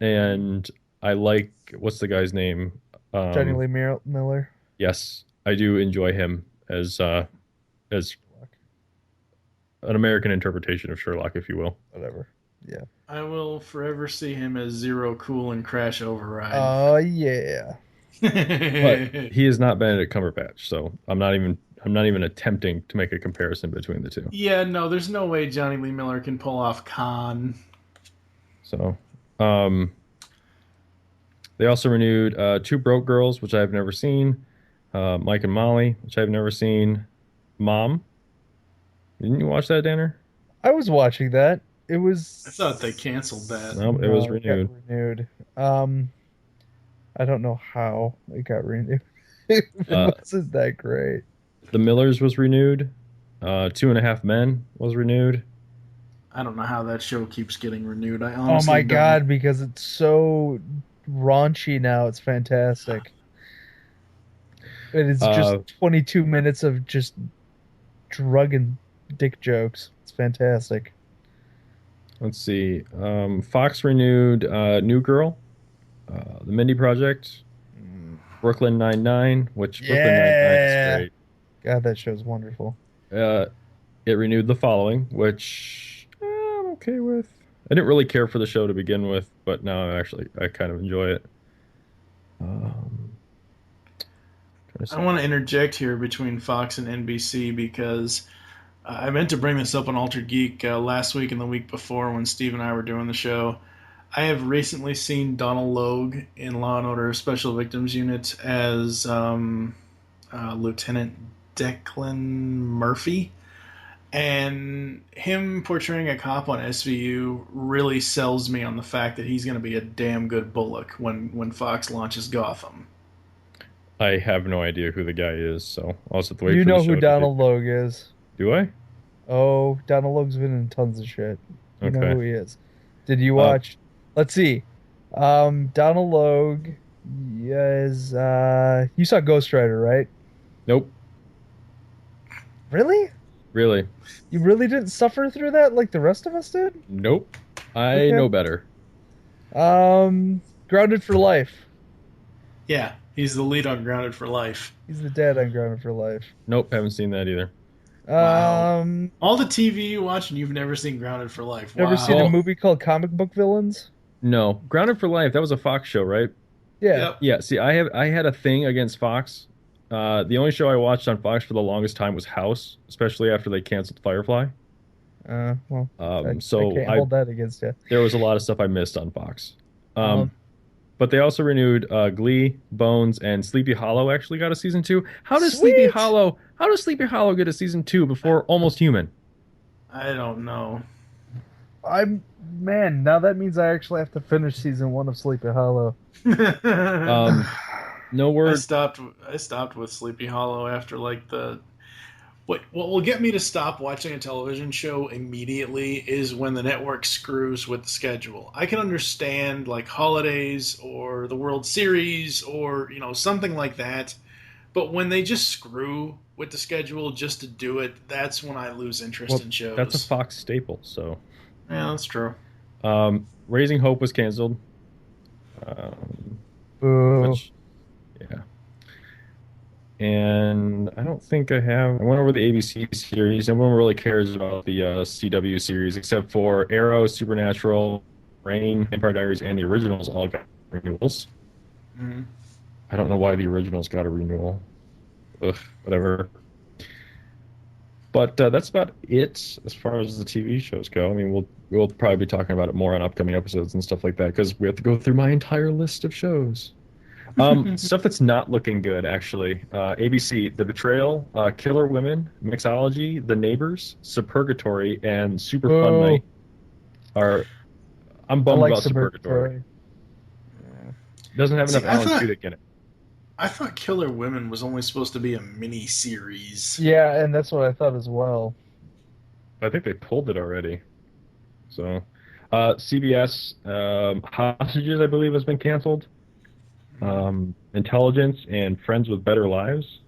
and I like, what's the guy's name? Johnny Lee Miller. Yes, I do enjoy him as an American interpretation of Sherlock, if you will. Whatever. Yeah. I will forever see him as Zero Cool and Crash Override. Oh yeah. But he is not Benedict Cumberbatch, so I'm not even attempting to make a comparison between the two. Yeah, no, there's no way Johnny Lee Miller can pull off Khan. So, they also renewed Two Broke Girls, which I've never seen, Mike and Molly, which I've never seen, Mom. Didn't you watch that, Danner? I was watching that. It was. I thought they canceled that. No, it was renewed. I don't know how it got renewed. It wasn't that great. The Millers was renewed. 2.5 Men was renewed. I don't know how that show keeps getting renewed. I Oh honestly my don't. god, because it's so raunchy now. It's fantastic. It is just 22 minutes of just drug and dick jokes. It's fantastic. Let's see. Fox renewed New Girl, The Mindy Project, Brooklyn Nine-Nine, which Brooklyn Nine-Nine is great. God, that show's wonderful. It renewed the following, which I'm okay with. I didn't really care for the show to begin with, but now I kind of enjoy it. I want to interject here between Fox and NBC because I meant to bring this up on Altered Geek last week and the week before when Steve and I were doing the show. I have recently seen Donald Logue in Law and Order Special Victims Unit as Lieutenant Declan Murphy. And him portraying a cop on SVU really sells me on the fact that he's going to be a damn good Bullock when Fox launches Gotham. I have no idea who the guy is, so I'll just have to wait You for the know show who to Donald Logue is. Do I? Oh, Donald Logue's been in tons of shit. You know Okay. who he is. Did you watch? Let's see. Donald Logue is. You saw Ghost Rider, right? Nope. Really? Really? You really didn't suffer through that like the rest of us did? Nope. I Okay. know better. Grounded for Life. Yeah, he's the lead on Grounded for Life. He's the dad on Grounded for Life. Nope, haven't seen that either. Wow. All the TV you watch and you've never seen Grounded for Life. Wow. Ever seen a movie called Comic Book Villains? No. Grounded for Life, that was a Fox show, right? Yeah. Yep. Yeah, see, I had a thing against Fox. The only show I watched on Fox for the longest time was House, especially after they canceled Firefly. Well, I so can't hold that against you. There was a lot of stuff I missed on Fox. But they also renewed Glee, Bones, and Sleepy Hollow actually got a season 2. How does Sleepy Hollow get a season 2 before Almost Human? I don't know. Now that means I actually have to finish season 1 of Sleepy Hollow. No word. I stopped with Sleepy Hollow after like the. What will get me to stop watching a television show immediately is when the network screws with the schedule. I can understand like holidays or the World Series or something like that, but when they just screw with the schedule just to do it, that's when I lose interest in shows. That's a Fox staple, so. Yeah, that's true. Raising Hope was canceled. Yeah. And I don't think I went over the ABC series. No one really cares about the CW series except for Arrow, Supernatural, Reign, Vampire Diaries, and the originals all got renewals. Mm-hmm. I don't know why the originals got a renewal. Ugh, whatever. But that's about it as far as the TV shows go. I mean, we'll probably be talking about it more on upcoming episodes and stuff like that because we have to go through my entire list of shows. Stuff that's not looking good, actually. ABC, The Betrayal, Killer Women, Mixology, The Neighbors, Supergatory, and Super Fun Night are. I'm bummed about Supergatory. Doesn't have enough Alan Tudyk in it. I thought Killer Women was only supposed to be a mini series. Yeah, and that's what I thought as well. I think they pulled it already. So, CBS Hostages, I believe, has been canceled. Intelligence and Friends with Better Lives.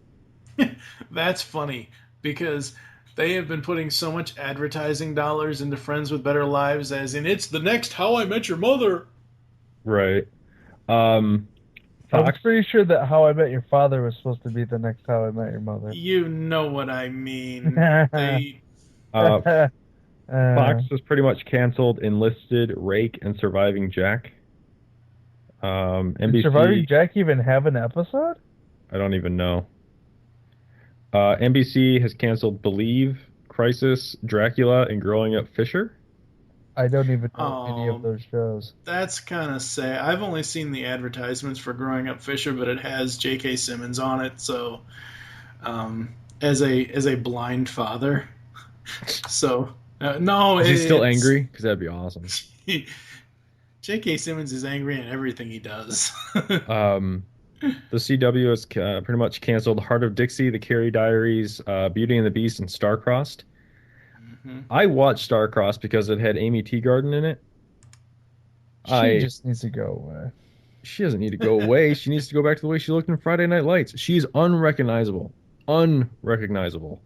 That's funny because they have been putting so much advertising dollars into Friends with Better Lives, as in it's the next How I Met Your Mother. Right. I'm pretty sure that How I Met Your Father was supposed to be the next How I Met Your Mother. You know what I mean. Fox was pretty much canceled. Enlisted, Rake, and Surviving Jack. NBC, did Surviving Jack even have an episode? I don't even know. NBC has canceled Believe, Crisis, Dracula, and Growing Up Fisher. I don't even know any of those shows. That's kind of sad. I've only seen the advertisements for Growing Up Fisher, but it has J.K. Simmons on it. So, as a blind father, so no, is he still angry? Because that'd be awesome. J.K. Simmons is angry in everything he does. The CW has pretty much canceled Heart of Dixie, The Carrie Diaries, Beauty and the Beast, and Starcrossed. Mm-hmm. I watched Starcrossed because it had Amy Teagarden in it. She just needs to go away. She doesn't need to go away. She needs to go back to the way she looked in Friday Night Lights. She's unrecognizable. Unrecognizable.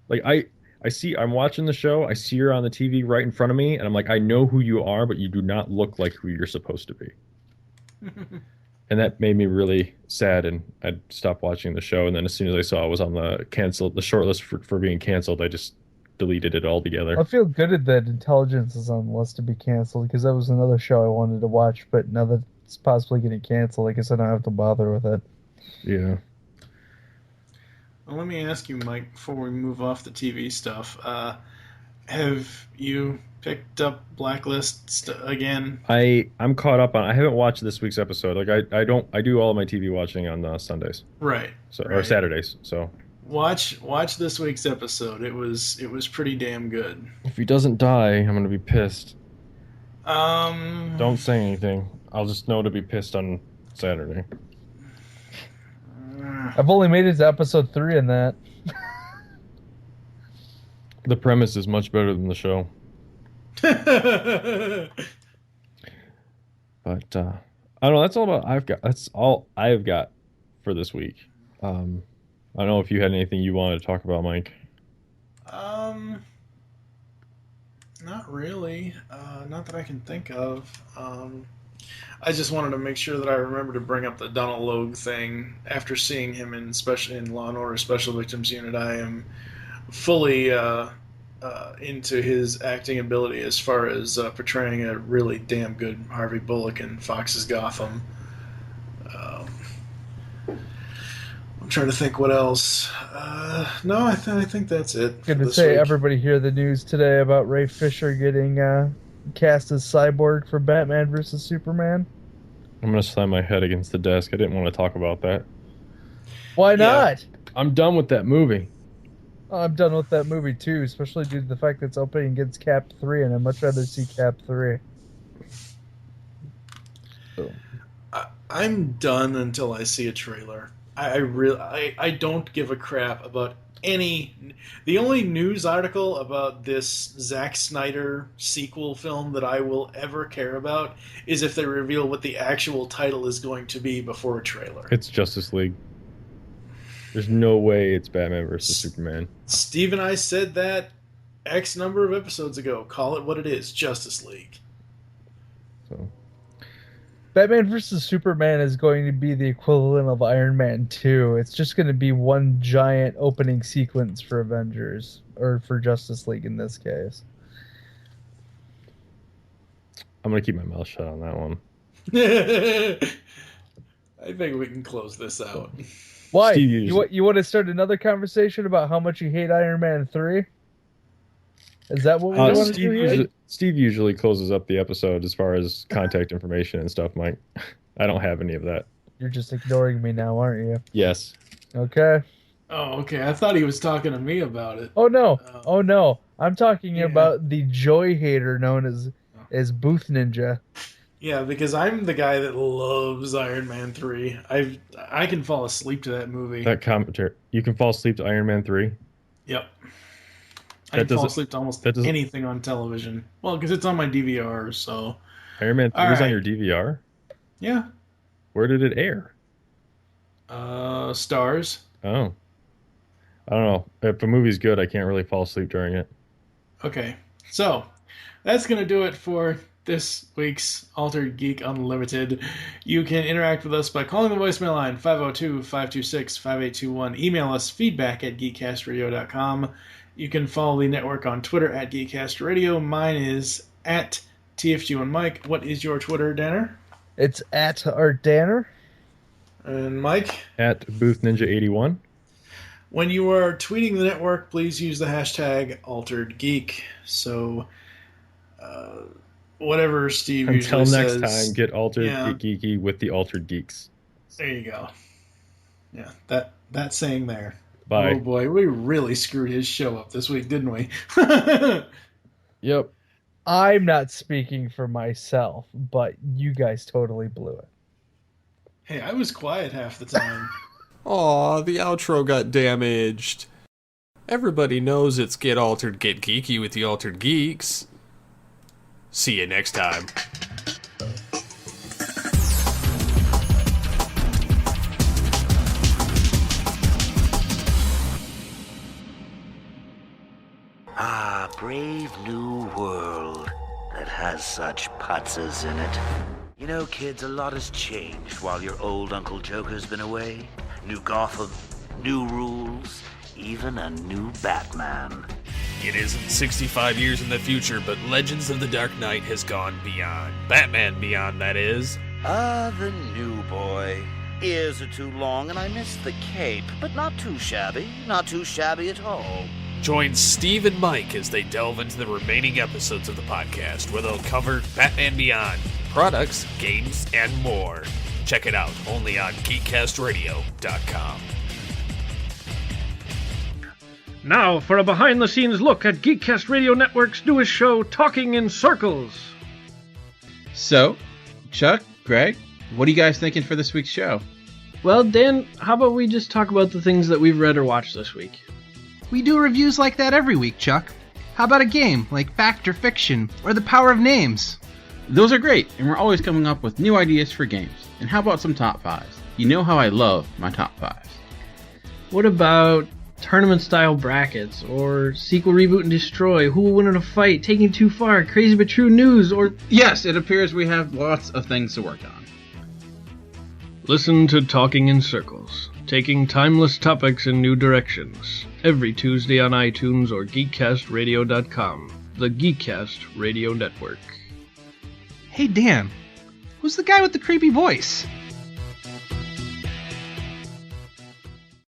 Like, I'm watching the show, I see her on the TV right in front of me, and I'm like, I know who you are, but you do not look like who you're supposed to be. And that made me really sad, and I stopped watching the show. And then as soon as I saw it was on the short list for being canceled, I just deleted it altogether. I feel good that Intelligence is on the list to be canceled, because that was another show I wanted to watch, but now that it's possibly getting canceled, I guess I don't have to bother with it. Yeah. Well, let me ask you, Mike, before we move off the TV stuff, have you picked up Blacklist again? I'm caught up on. I haven't watched this week's episode. Like I do all of my TV watching on Sundays. Right. Or Saturdays. So watch this week's episode. It was pretty damn good. if he doesn't die, I'm gonna be pissed. Um. Don't say anything. I'll just know to be pissed on Saturday. I've only made it to episode 3 in that. The premise is much better than the show. But I don't know. That's all I've got for this week. I don't know if you had anything you wanted to talk about, Mike. Not really. Not that I can think of. I just wanted to make sure that I remember to bring up the Donald Logue thing. After seeing him in Law and Order Special Victims Unit, I am fully into his acting ability as far as portraying a really damn good Harvey Bullock in Fox's Gotham. I'm trying to think what else. No, I think that's it. Good to say, everybody hear the news today about Ray Fisher getting cast as Cyborg for Batman vs. Superman. I'm going to slam my head against the desk. I didn't want to talk about that. Why not? I'm done with that movie. I'm done with that movie too, especially due to the fact that it's opening against Cap 3, and I'd much rather see Cap 3. So. I'm done until I see a trailer. I don't give a crap about any. The only news article about this Zack Snyder sequel film that I will ever care about is if they reveal what the actual title is going to be before a trailer. It's Justice League. There's no way it's Batman versus Superman. Steve and I said that X number of episodes ago. Call it what it is, Justice League. So, Batman vs. Superman is going to be the equivalent of Iron Man 2. It's just going to be one giant opening sequence for Avengers, or for Justice League in this case. I'm going to keep my mouth shut on that one. I think we can close this out. Why? You want to start another conversation about how much you hate Iron Man 3? Is that what we want to do here? Steve usually closes up the episode as far as contact information and stuff, Mike. I don't have any of that. You're just ignoring me now, aren't you? Yes. Okay. Oh, okay. I thought he was talking to me about it. Oh, no. Oh, no. I'm talking about the joy hater known as Boothninja. Yeah, because I'm the guy that loves Iron Man 3. I can fall asleep to that movie. That commentary. You can fall asleep to Iron Man 3? Yep. I can fall asleep to almost anything on television. Well, because it's on my DVR, so... Iron Man 3 is on your DVR? Yeah. Where did it air? Stars. Oh. I don't know. If a movie's good, I can't really fall asleep during it. Okay. So, that's going to do it for this week's Altered Geek Unlimited. You can interact with us by calling the voicemail line 502-526-5821. Email us feedback@geekcastradio.com. You can follow the network on Twitter @GeekCastRadio. Mine is @TFG1Mike. What is your Twitter, Danner? It's @Art Danner. And Mike? @Boothninja81. When you are tweeting the network, please use the hashtag #AlteredGeek. So, whatever Steve usually says. Until next time, get altered, get geeky with the Altered Geeks. There you go. Yeah, that saying there. Bye. Oh boy, we really screwed his show up this week, didn't we? Yep. I'm not speaking for myself, but you guys totally blew it. Hey, I was quiet half the time. Aw, the outro got damaged. Everybody knows it's Get Altered, Get Geeky with the Altered Geeks. See you next time. Ah, brave new world that has such putzes in it. You know, kids, a lot has changed while your old Uncle Joker's been away. New Gotham, new rules, even a new Batman. It isn't 65 years in the future, but Legends of the Dark Knight has gone beyond. Batman Beyond, that is. The new boy. Ears are too long and I miss the cape, but not too shabby. Not too shabby at all. Join Steve and Mike as they delve into the remaining episodes of the podcast, where they'll cover Batman Beyond, products, games, and more. Check it out only on GeekCastRadio.com. Now for a behind-the-scenes look at Geekcast Radio Network's newest show, Talking in Circles. So, Chuck, Greg, what are you guys thinking for this week's show? Well, Dan, how about we just talk about the things that we've read or watched this week? We do reviews like that every week, Chuck. How about a game like Fact or Fiction or The Power of Names? Those are great, and we're always coming up with new ideas for games. And how about some top fives? You know how I love my top fives. What about tournament-style brackets, or sequel, reboot, and destroy, who will win in a fight, taking too far, crazy but true news, or... Yes, it appears we have lots of things to work on. Listen to Talking in Circles, taking timeless topics in new directions, every Tuesday on iTunes or GeekCastRadio.com, the Geekcast Radio Network. Hey, Dan, who's the guy with the creepy voice?